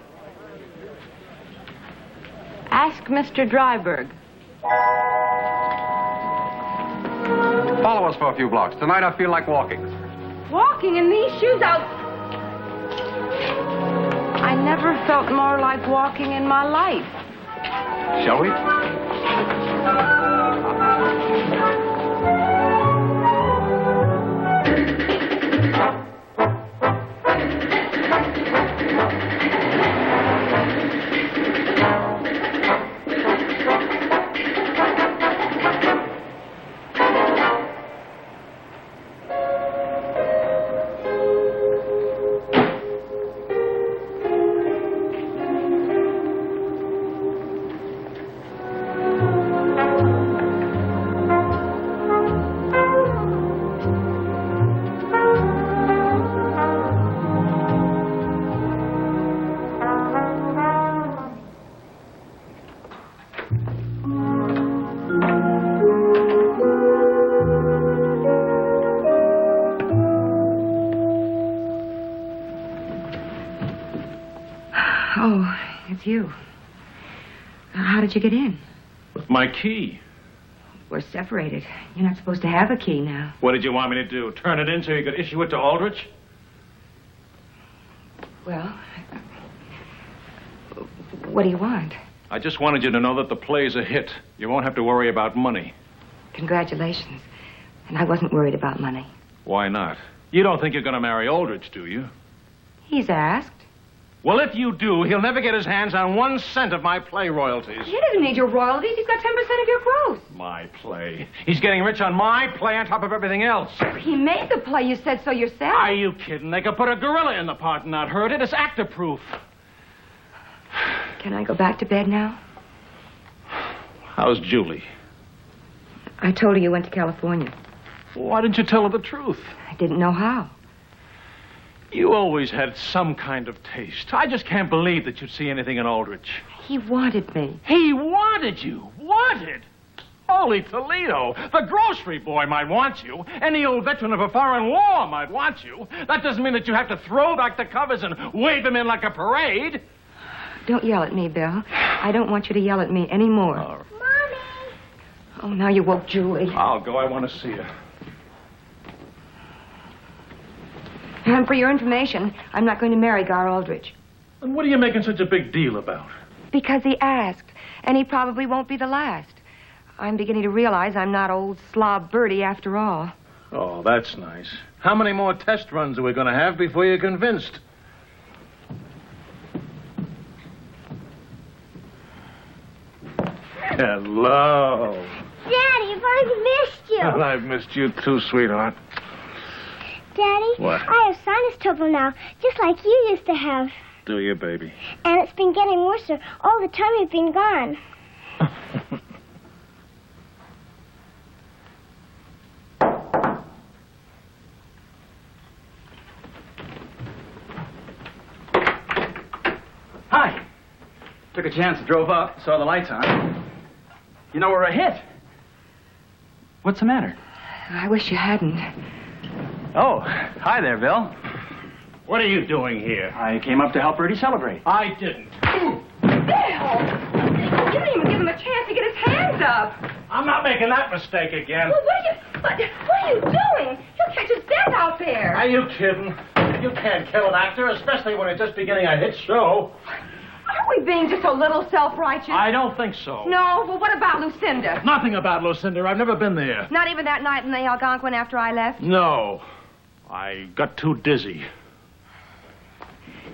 Ask Mr. Dryberg. Follow us for a few blocks. Tonight I feel like walking. Walking in these shoes out. I never felt more like walking in my life. Shall we? Oh, it's you. How did you get in? With my key. We're separated. You're not supposed to have a key now. What did you want me to do? Turn it in so you could issue it to Aldrich? Well, what do you want? I just wanted you to know that the play's a hit. You won't have to worry about money. Congratulations. And I wasn't worried about money. Why not? You don't think you're going to marry Aldrich, do you? He's asked. Well, if you do, he'll never get his hands on 1 cent of my play royalties. He doesn't need your royalties. He's got 10% of your gross. My play. He's getting rich on my play on top of everything else. He made the play. You said so yourself. Are you kidding? They could put a gorilla in the part and not hurt it. It's actor-proof. Can I go back to bed now? How's Julie? I told her you went to California. Why didn't you tell her the truth? I didn't know how. You always had some kind of taste. I just can't believe that you'd see anything in Aldrich. He wanted me. He wanted you? Wanted? Holy Toledo. The grocery boy might want you. Any old veteran of a foreign war might want you. That doesn't mean that you have to throw back the covers and wave him in like a parade. Don't yell at me, Bill. I don't want you to yell at me anymore. Mommy! Oh, now you woke Julie. I'll go. I want to see her. And for your information, I'm not going to marry Gar Aldrich. And what are you making such a big deal about? Because he asked, and he probably won't be the last. I'm beginning to realize I'm not old slob Bertie after all. Oh, that's nice. How many more test runs are we going to have before you're convinced? Hello. Daddy, I've missed you. Well, I've missed you too, sweetheart. Daddy, What? I have sinus trouble now, just like you used to have. Do you, baby? And it's been getting worse all the time you've been gone. Hi. Took a chance, drove up, saw the lights on. You know we're a hit. What's the matter? I wish you hadn't. Oh, hi there, Bill. What are you doing here? I came up to help Bertie celebrate. I didn't. Bill! You didn't even give him a chance to get his hands up. I'm not making that mistake again. Well, what are you doing? He'll catch his death out there. Are you kidding? You can't kill an actor, especially when it's just beginning a hit show. Aren't we being just a little self-righteous? I don't think so. No? Well, what about Lucinda? Nothing about Lucinda. I've never been there. Not even that night in the Algonquin after I left? No. I got too dizzy.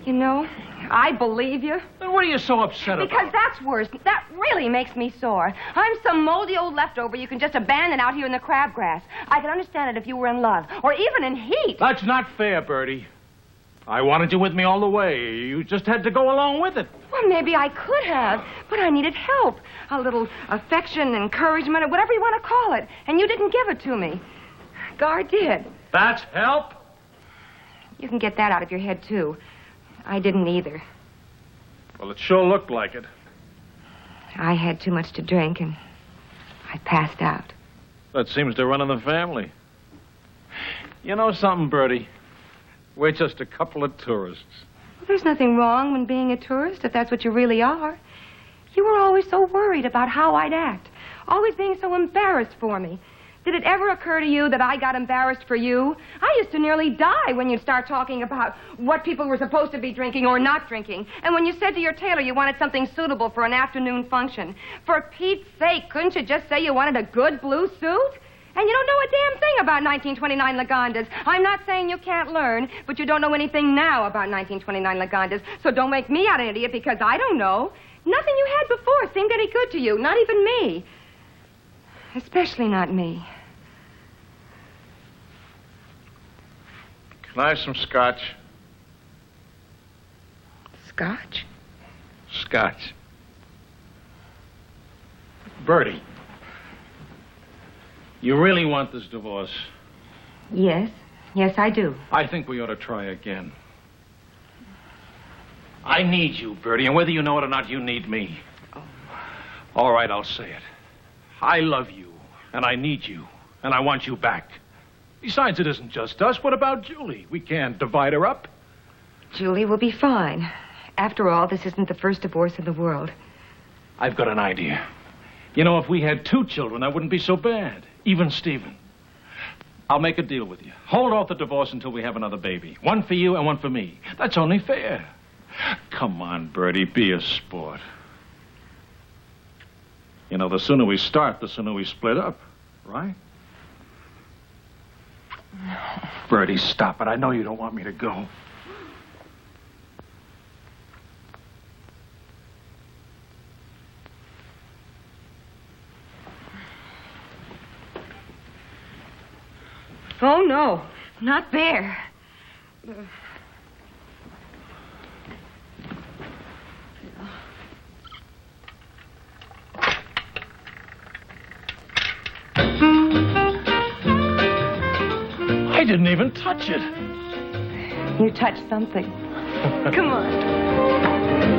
You know, I believe you. Then what are you so upset about? Because that's worse. That really makes me sore. I'm some moldy old leftover you can just abandon out here in the crabgrass. I could understand it if you were in love, or even in heat. That's not fair, Bertie. I wanted you with me all the way. You just had to go along with it. Well, maybe I could have, but I needed help. A little affection, encouragement, or whatever you want to call it. And you didn't give it to me. Gar did. That's help? You can get that out of your head, too. I didn't either. Well, it sure looked like it. I had too much to drink, and I passed out. That seems to run in the family. You know something, Bertie? We're just a couple of tourists. Well, there's nothing wrong when being a tourist, if that's what you really are. You were always so worried about how I'd act, always being so embarrassed for me. Did it ever occur to you that I got embarrassed for you? I used to nearly die when you'd start talking about what people were supposed to be drinking or not drinking. And when you said to your tailor you wanted something suitable for an afternoon function. For Pete's sake, couldn't you just say you wanted a good blue suit? And you don't know a damn thing about 1929 Lagandas. I'm not saying you can't learn, but you don't know anything now about 1929 Lagandas. So don't make me out an idiot because I don't know. Nothing you had before seemed any good to you, not even me. Especially not me. Can I have some scotch? Scotch? Scotch. Bertie, you really want this divorce? Yes. Yes, I do. I think we ought to try again. I need you, Bertie, and whether you know it or not, you need me. Oh. All right, I'll say it. I love you, and I need you, and I want you back. Besides, it isn't just us. What about Julie? We can't divide her up. Julie will be fine. After all, this isn't the first divorce in the world. I've got an idea. You know, if we had 2 children, that wouldn't be so bad. Even Stephen. I'll make a deal with you. Hold off the divorce until we have another baby. One for you and one for me. That's only fair. Come on, Bertie, be a sport. You know, the sooner we start, the sooner we split up, right? Bertie, stop it. I know you don't want me to go. Oh, no. Not there. I didn't even touch it. You touched something. Come on.